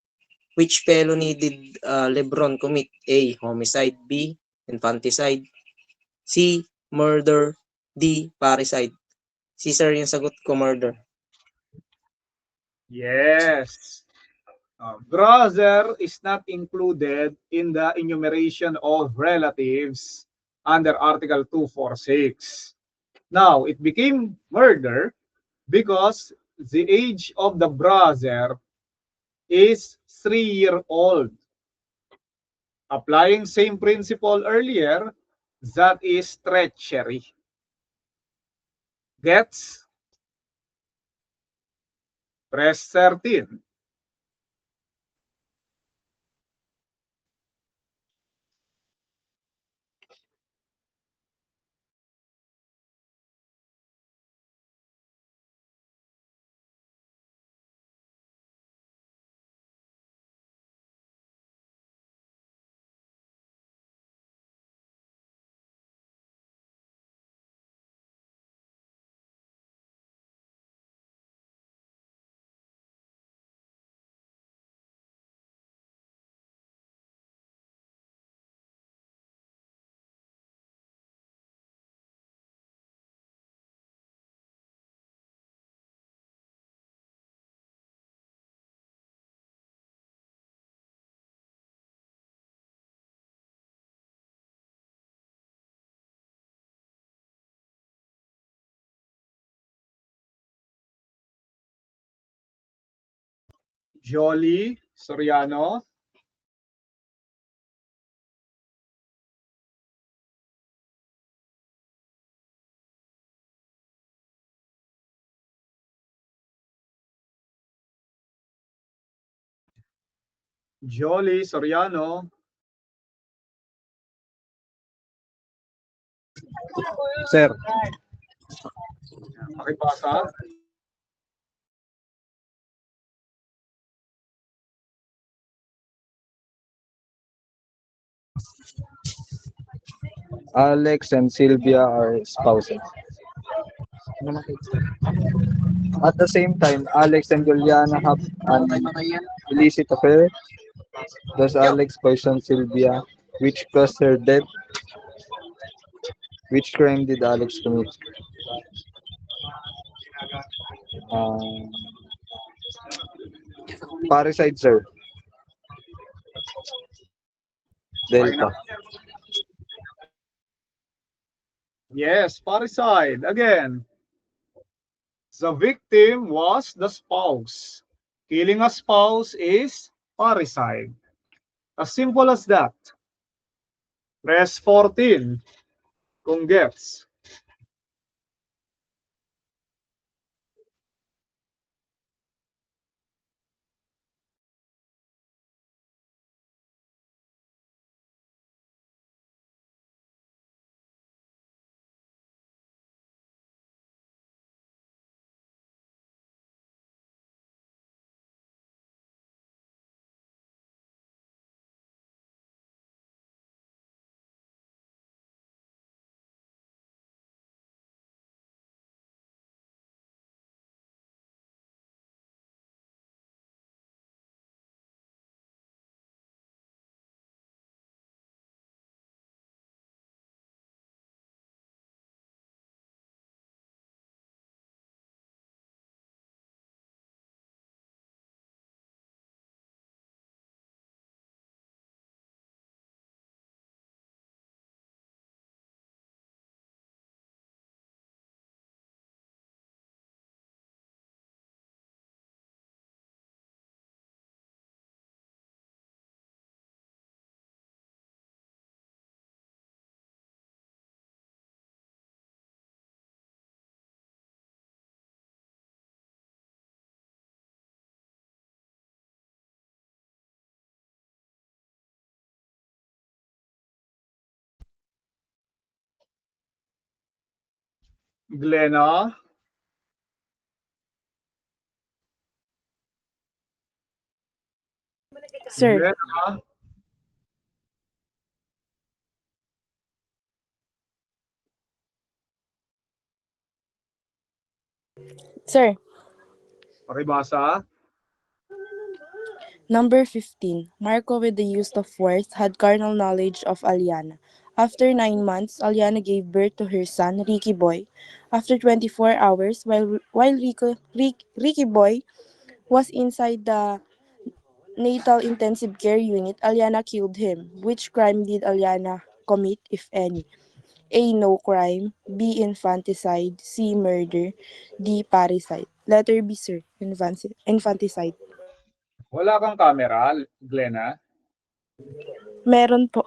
Which felony did LeBron commit? A. Homicide. B. Infanticide. C. Murder. D. Parricide. C, sir, yung sagot ko, murder. Yes. Brother is not included in the enumeration of relatives under Article 246. Now, it became murder because the age of the brother is 3-year-old. Applying same principle earlier, that is treachery. Gets? Press 13. Jolly Soriano. Jolly Soriano. Sir, Pakipasa. Alex and Sylvia are spouses. At the same time, Alex and Juliana have an illicit affair. Does Alex poison Sylvia, which caused her death? Which crime did Alex commit? Um, Parricide, sir. Delta. Yes, parricide. Again, the victim was the spouse. Killing a spouse is parricide. As simple as that. Press 14 kung gets. Glenna. Sir, Glenna. sir, Pakibasa. number 15. Marco, with the use of force, had carnal knowledge of Aliana. After 9 months, Aliana gave birth to her son, Ricky Boy. After 24 hours, while Ricky Boy was inside the natal intensive care unit, Aliana killed him. Which crime did Aliana commit, if any? A. No crime. B. Infanticide. C. Murder. D. Parricide. Letter B, sir. Infanticide. Wala kang camera, Glenna. Meron po.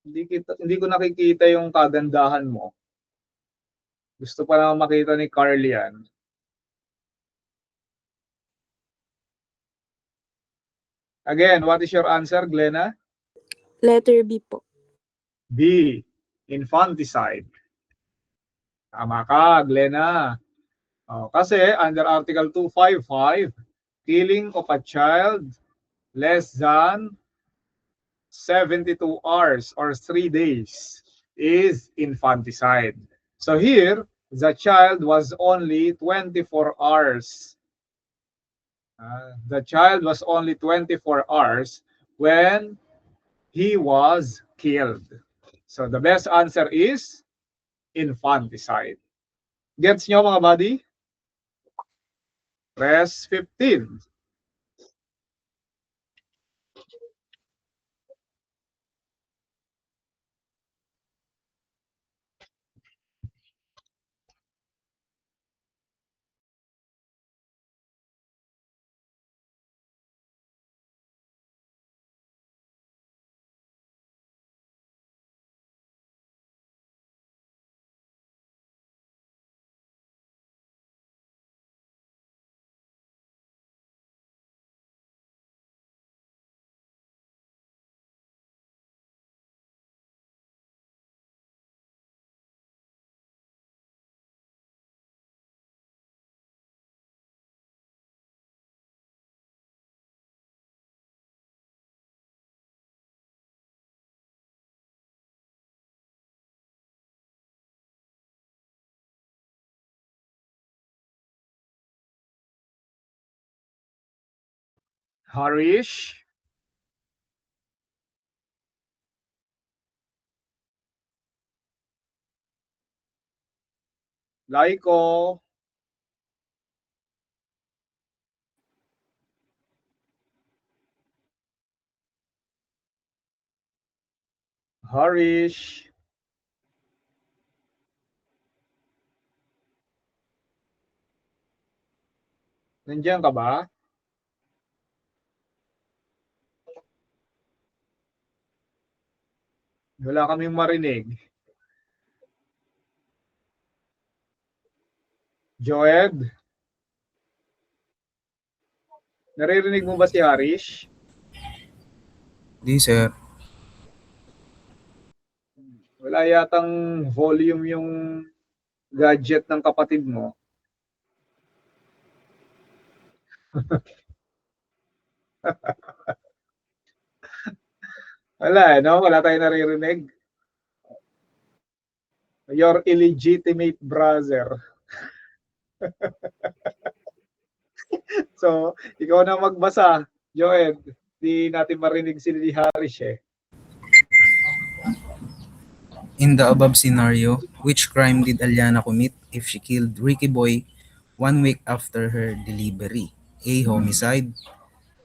Hindi ko nakikita yung kagandahan mo. Gusto pa naman makita ni Carl yan. Again, what is your answer, Glenna? Letter B po. B. Infanticide. Tama ka, Glenna. Kasi under Article 255, killing of a child less than 72 hours or 3 days is infanticide. So here, the child was only 24 hours. The child was only 24 hours when he was killed. So the best answer is infanticide. Gets nyo mga buddy? Press 15. Harish. Laiko. Harish. Nandiyan ka ba? Wala kaming marinig. Joed? Naririnig mo ba si Harish? Di, sir. Wala yatang volume yung gadget ng kapatid mo. Wala, no? Wala tayong naririnig. Your illegitimate brother. So, ikaw na magbasa, Joed. Di natin marinig si Harish eh. In the above scenario, which crime did Aliana commit if she killed Ricky Boy 1 week after her delivery? A. Homicide.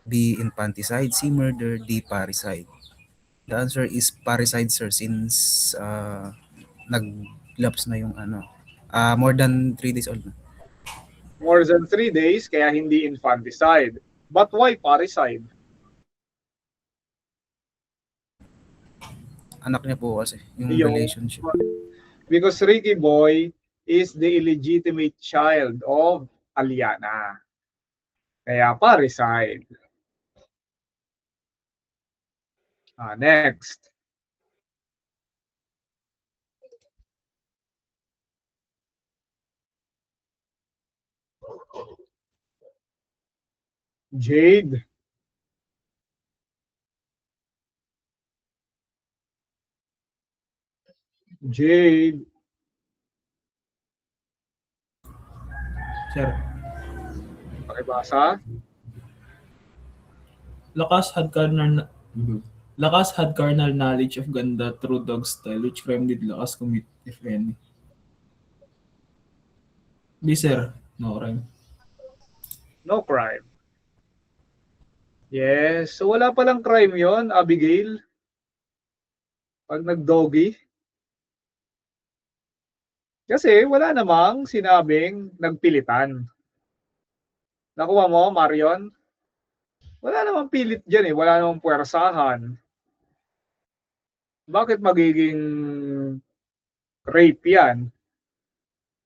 B. Infanticide. C. Murder. D. Parricide. The answer is parricide, sir, since nag-lapse na yung more than 3 days old na. More than 3 days, kaya hindi infanticide. But why parricide? Anak niya po kasi, yung relationship. Because Ricky Boy is the illegitimate child of Aliana. Kaya parricide. Next. Jade. Jade. Sir. Pakibasa. Lakas had carnal knowledge of Ganda through dog style. Which crime did Lakas commit, if any? B, sir. No crime. No crime. Yes. So wala palang crime yon, Abigail. Pag nag-doggy. Kasi wala namang sinabing nagpilitan. Nakuha mo, Marion? Wala namang pilit dyan eh. Wala namang puwersahan. Bakit magiging rape yan?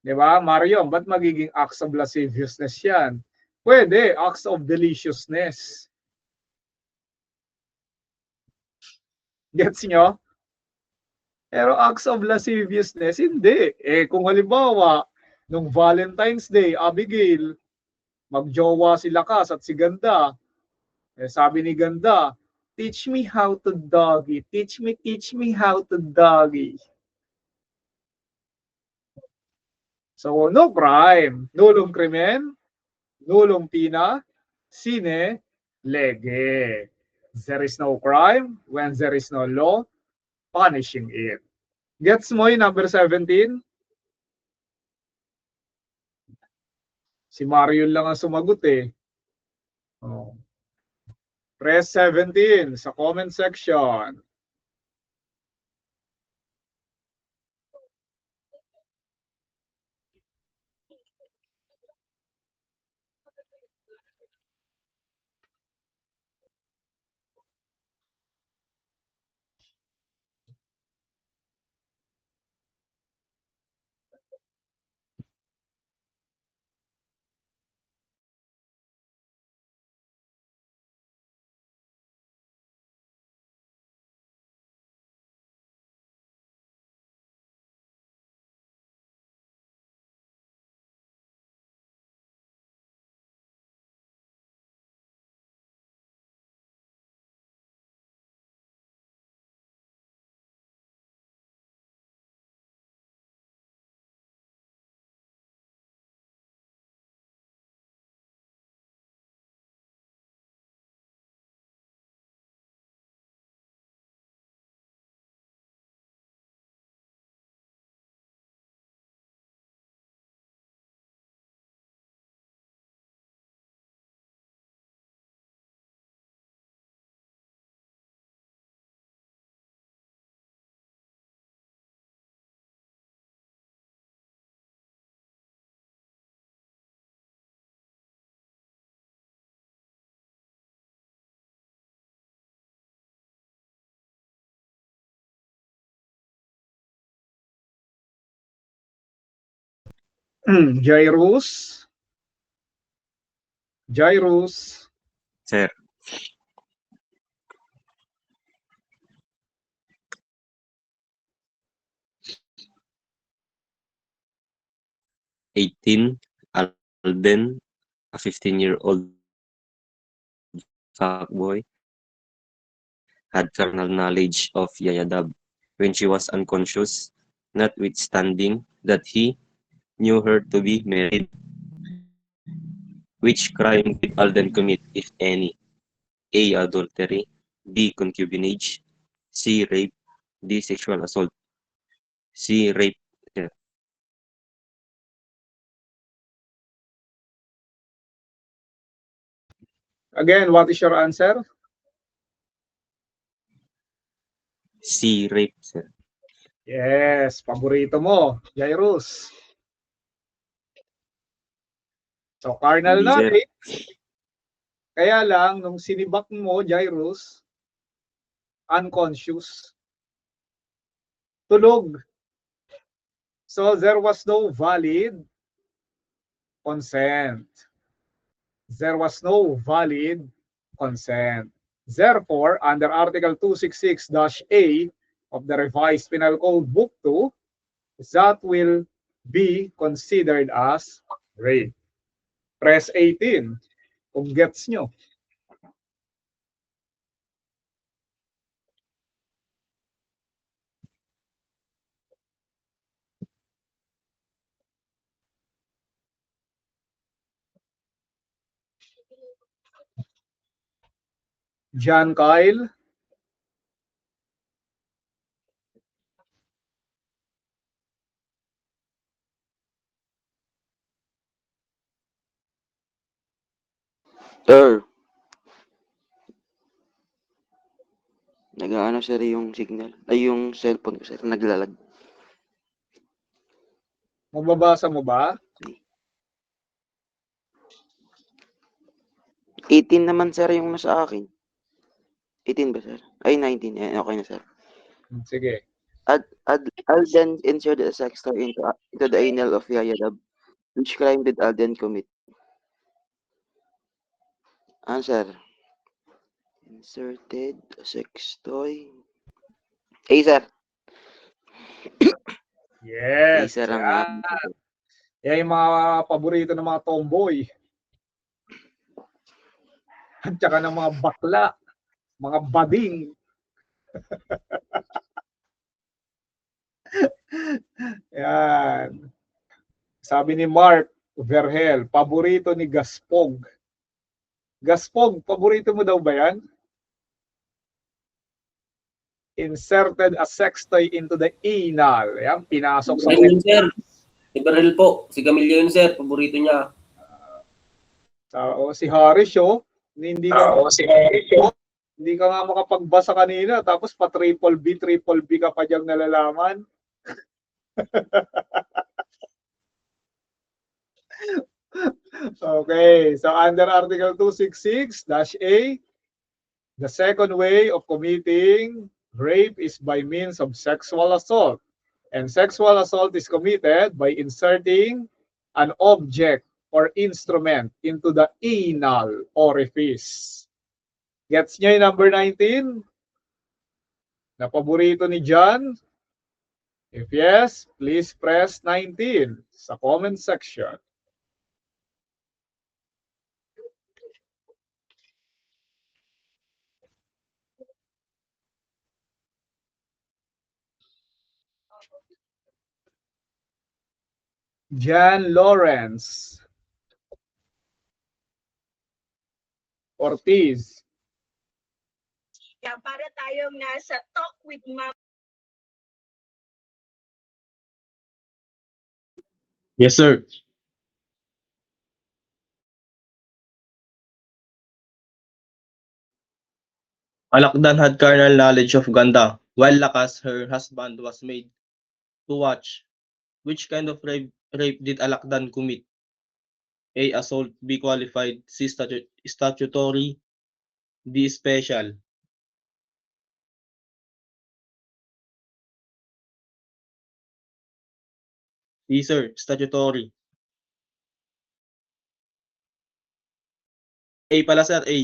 Di ba, Marion? Ba't magiging acts of lasciviousness yan? Pwede, acts of deliciousness. Gets nyo? Pero acts of lasciviousness, hindi. Kung halimbawa, nung Valentine's Day, Abigail, magjowa si Lakas at si Ganda. Sabi ni Ganda, teach me how to doggy. Teach me how to doggy. So, no crime. Nulong krimen, nulong pina, sine, lege. There is no crime when there is no law punishing it. Gets mo yung number 17? Si Mario lang ang sumagot eh. Oh. Press 17 sa comment section. Jairus. Jairus. Sir. Alden, a 15-year-old fuckboy, had carnal knowledge of Yayadab when she was unconscious, notwithstanding that he knew her to be married. Which crime did Alden commit, if any? A. Adultery. B. Concubinage. C. Rape. D. Sexual assault. C. Rape. Sir. Again, what is your answer? C. Rape, sir. Yes, paborito mo, Jairus. So, carnal Hindi, sir. knowledge. Kaya lang, nung sinibak mo, Jairus, unconscious. Tulog. So, there was no valid consent. There was no valid consent. Therefore, under Article 266-A of the Revised Penal Code Book 2, that will be considered as rape. Press 18 kung gets nyo. John Kyle. Sir. Nag-aano sir yung signal. Ay yung cellphone ko sir. Naglalag. Mababasa mo ba? 18 naman sir yung nasa akin. 18 ba sir? Ay 19. Okay na sir. Sige. Alden inserted a sex toy into the anal of Yayadab. Which crime did Alden commit? Answer. Inserted a sex toy. A sir. Yes. A sir ang Yan. Yan yung mga paborito ng mga tomboy. At saka ng mga bakla. Mga bading. Yan. Sabi ni Mark Verhel, paborito ni Gaspog. Gaspog, paborito mo daw ba yan? Inserted a sex toy into the anal. Yan, pinasok sa Ayun, sir. Si Beryl po. Si Camilla yun, sir. Paborito niya. Si Harris, oh. Hindi ka nga makapagbasa kanina, tapos pa triple B ka pa diyang nalalaman. Okay, so under Article 266-A, the second way of committing rape is by means of sexual assault. And sexual assault is committed by inserting an object or instrument into the anal orifice. Gets nyo yung number 19? Na paborito ni John? If yes, please press 19 sa comment section. Jan Lawrence Ortiz. Kaya para tayong nasa Talk with Mom. Yes, sir. Alakdan had carnal knowledge of Ganda, while Lakas, her husband, was made to watch. Which kind of rape did Alakdan commit? A. Assault. B. Qualified. C. Statutory. D. Special. D, sir. Statutory. A pala sir, A.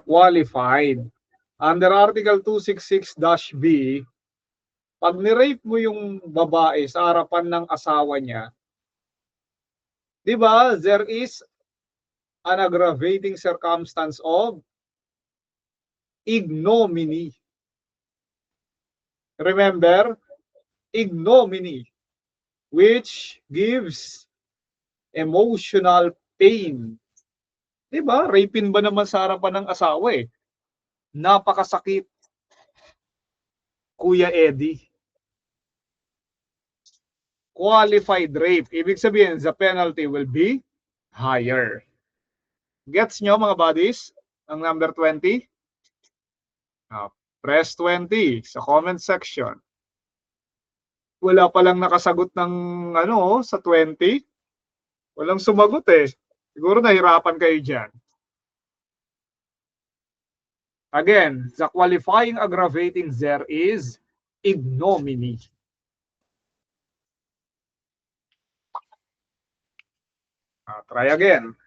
Qualified. Under Article 266-B, pag ni-rape mo yung babae sa harapan ng asawa niya, di ba, there is an aggravating circumstance of ignominy. Remember, ignominy, which gives emotional pain. Di ba? Rapin ba naman sa harapan ng asawa eh? Napakasakit. Kuya Eddie. Qualified rape. Ibig sabihin, the penalty will be higher. Gets nyo mga buddies? Ang number 20? Press 20 sa comment section. Wala palang nakasagot ng sa 20. Walang sumagot eh. Siguro nahirapan kayo dyan. Again, the qualifying aggravating there is ignominy. Try again.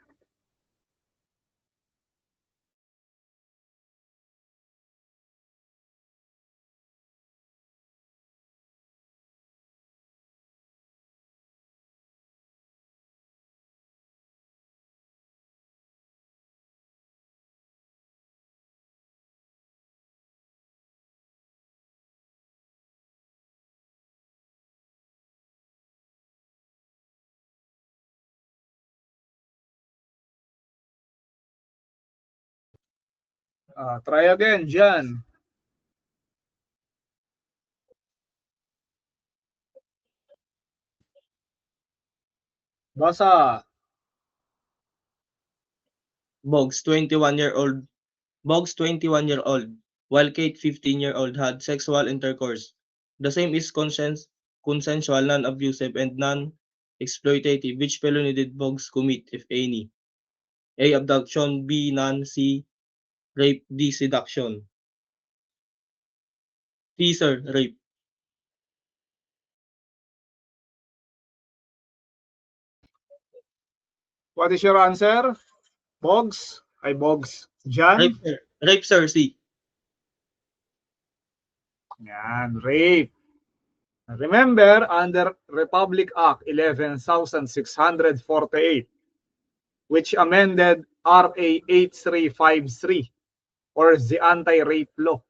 Try again, Jan. Basa. Boggs, 21-year-old. Boggs, 21-year-old, while Kate, 15-year-old, had sexual intercourse. The same is consensual, non-abusive, and non-exploitative. Which felony did Boggs commit, if any? A. Abduction. B. None. C. Rape. D. Seduction. C, sir. Rape. What is your answer? Boggs? Ay, Boggs. Jan? Rape, sir. Rape, sir. C. Yan, rape. Remember, under Republic Act 11,648, which amended RA 8353, or the anti-rape law.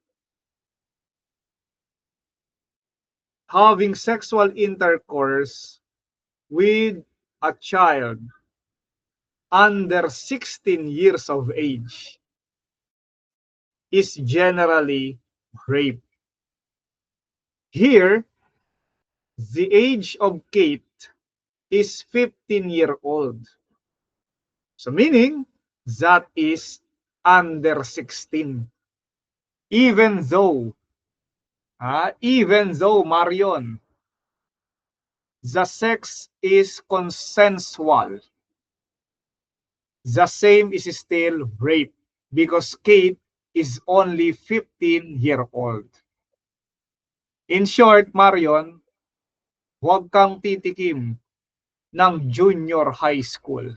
Having sexual intercourse with a child under 16 years of age is generally rape. Here, the age of Kate is 15-year-old. So meaning, that is under 16. Even though Marion, the sex is consensual, the same is still rape because Kate is only 15-year-old. In short, Marion, huwag kang titikim ng junior high school.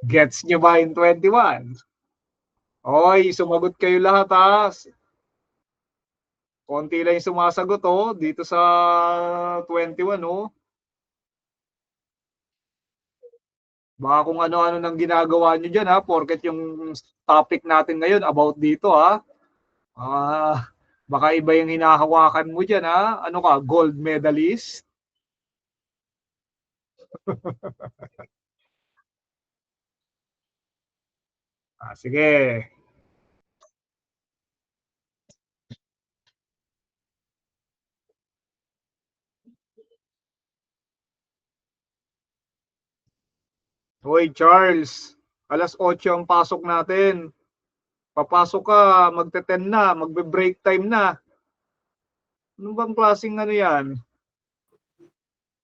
Gets nyo ba in 21? Oy, sumagot kayo lahat ha. Konti lang yung sumasagot dito sa 21 Baka kung ano-ano nang ginagawa nyo dyan porket yung topic natin ngayon about dito baka iba yung hinahawakan mo dyan Ano ka, gold medalist? Sige. Hoy Charles, alas 8 ang pasok natin. Papasok ka, magte-10 na, magbe-break time na. Ano bang klaseng yan?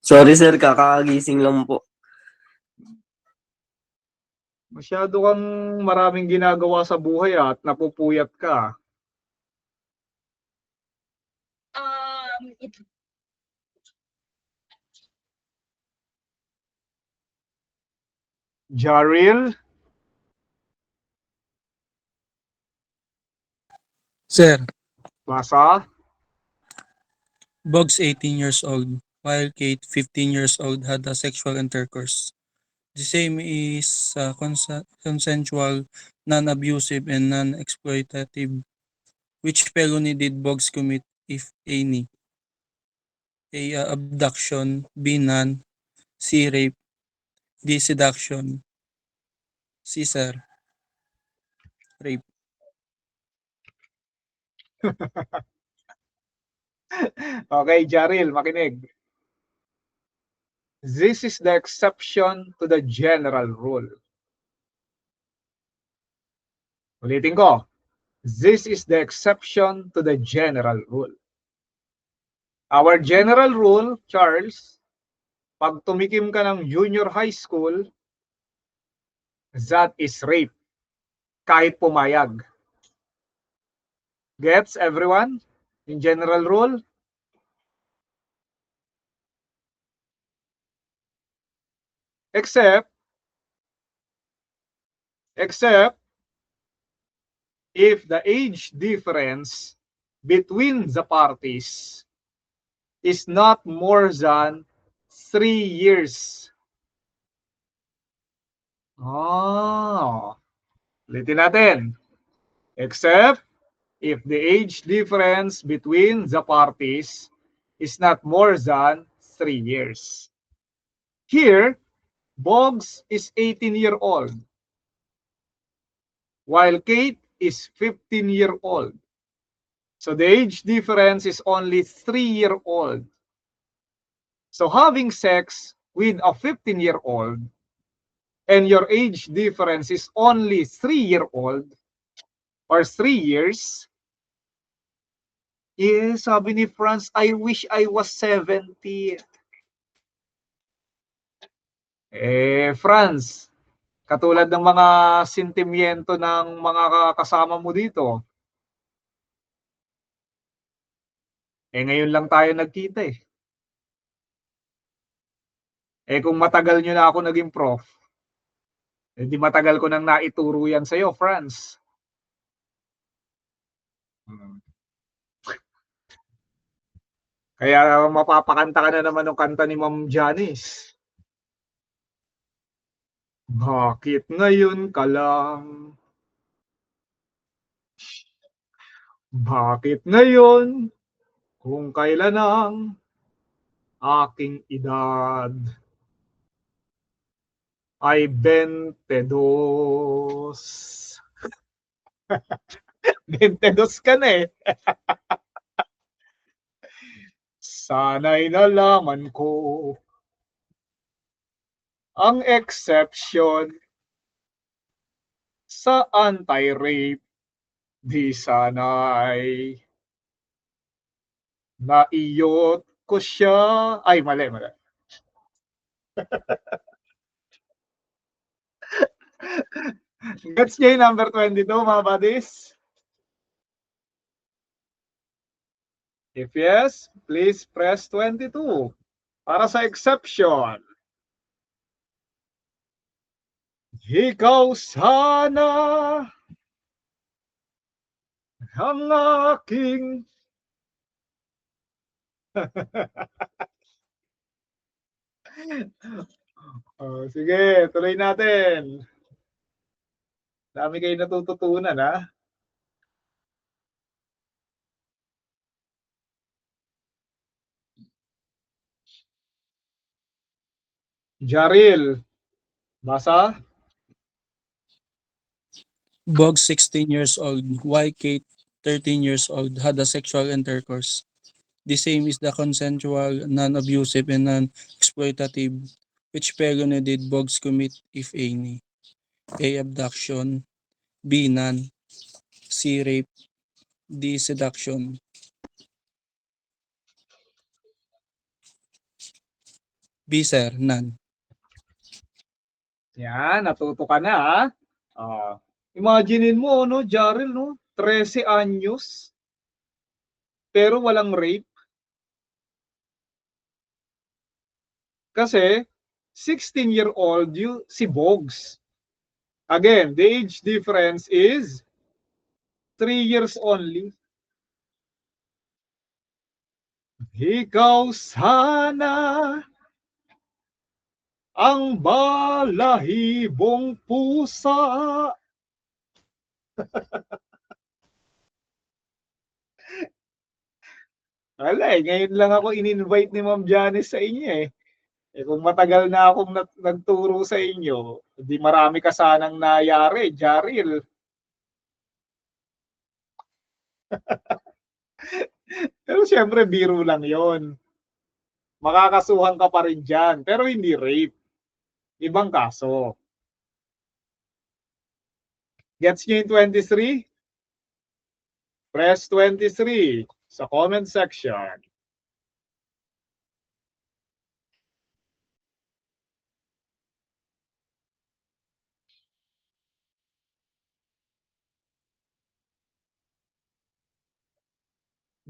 Sorry sir, kakagising lang po. Masyado kang maraming ginagawa sa buhay at napupuyat ka. Jaril, Sir, basa. Bugs 18 years old, while Kate 15 years old had a sexual intercourse. The same is consensual, non-abusive, and non-exploitative. Which felony did Bugs commit, if any? A. Abduction. B. None. C. Rape. D. Seduction. C. Sir. Rape. Okay, Jaril, makinig. This is the exception to the general rule. Ulitin ko. This is the exception to the general rule. Our general rule, Charles, pag tumikim ka ng junior high school, that is rape. Kahit pumayag. Gets everyone? In general rule? Except if the age difference between the parties is not more than 3 years. Ulitin natin. Except if the age difference between the parties is not more than 3 years. Here, Boggs is 18-year-old, while Kate is 15-year-old. So the age difference is only 3-year-old. So having sex with a 15-year-old and your age difference is only 3-year-old or 3 years, sabi ni Franz, I wish I was 70. Franz, katulad ng mga sentimiento ng mga kasama mo dito, ngayon lang tayo nagkita kung matagal nyo na ako naging prof, di matagal ko nang naituro yan sa'yo, Franz. Kaya mapapakanta ka na naman ng kanta ni Ma'am Janice. Bakit ngayon ka lang? Bakit ngayon? Kung kailan ang aking edad ay 22. 22 ka na Sana'y nalaman ko ang exception sa anti-rape. Di sana'y naiyot ko siya. Ay, mali. Gets niyo yung number 22, mga buddies? If yes, please press 22 para sa exception. Ikaw sana ang aking sige, tuloy natin. Dami kayo natututunan, ha? Jaril, basa? Boggs 16 years old, while Kate 13 years old had a sexual intercourse. The same is the consensual, non-abusive, and non-exploitative. Which felony did Boggs commit, if any? A. Abduction. B. None. C. Rape. D. Seduction. B. Sir, none. Yan, natuto ka na, ha? Imaginein mo, no, Jaril, no? 13 anyos, pero walang rape. Kasi 16-year-old si Boggs. Again, the age difference is 3 years only. Ikaw sana ang balahibong pusa. Wala ngayon lang ako in-invite ni Ma'am Janice sa inyo eh. Kung matagal na akong nagturo sa inyo, di marami ka sanang nayari, Jaril. Pero siyempre, biro lang yon. Makakasuhan ka pa rin dyan, pero hindi rape. Ibang kaso. Gets nyo yung 23? Press 23 sa comment section.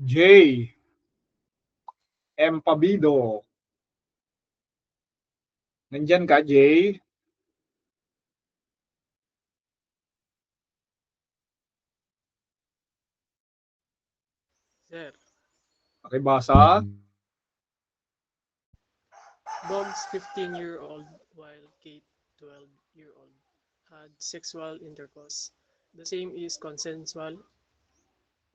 J. M. Pabido. Nandyan ka, Jay? Sir, Pakibasa. Boggs 15-year-old while Kate 12-year-old had sexual intercourse. The same is consensual,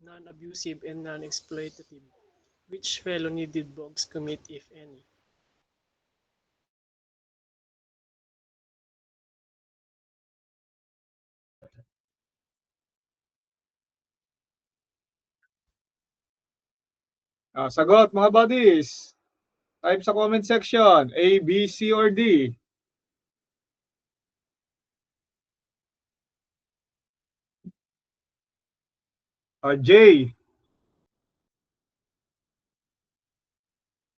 non-abusive, and non-exploitative. Which felony did Boggs commit, if any? Sagot mga buddies. Type sa comment section. A, B, C, or D. J.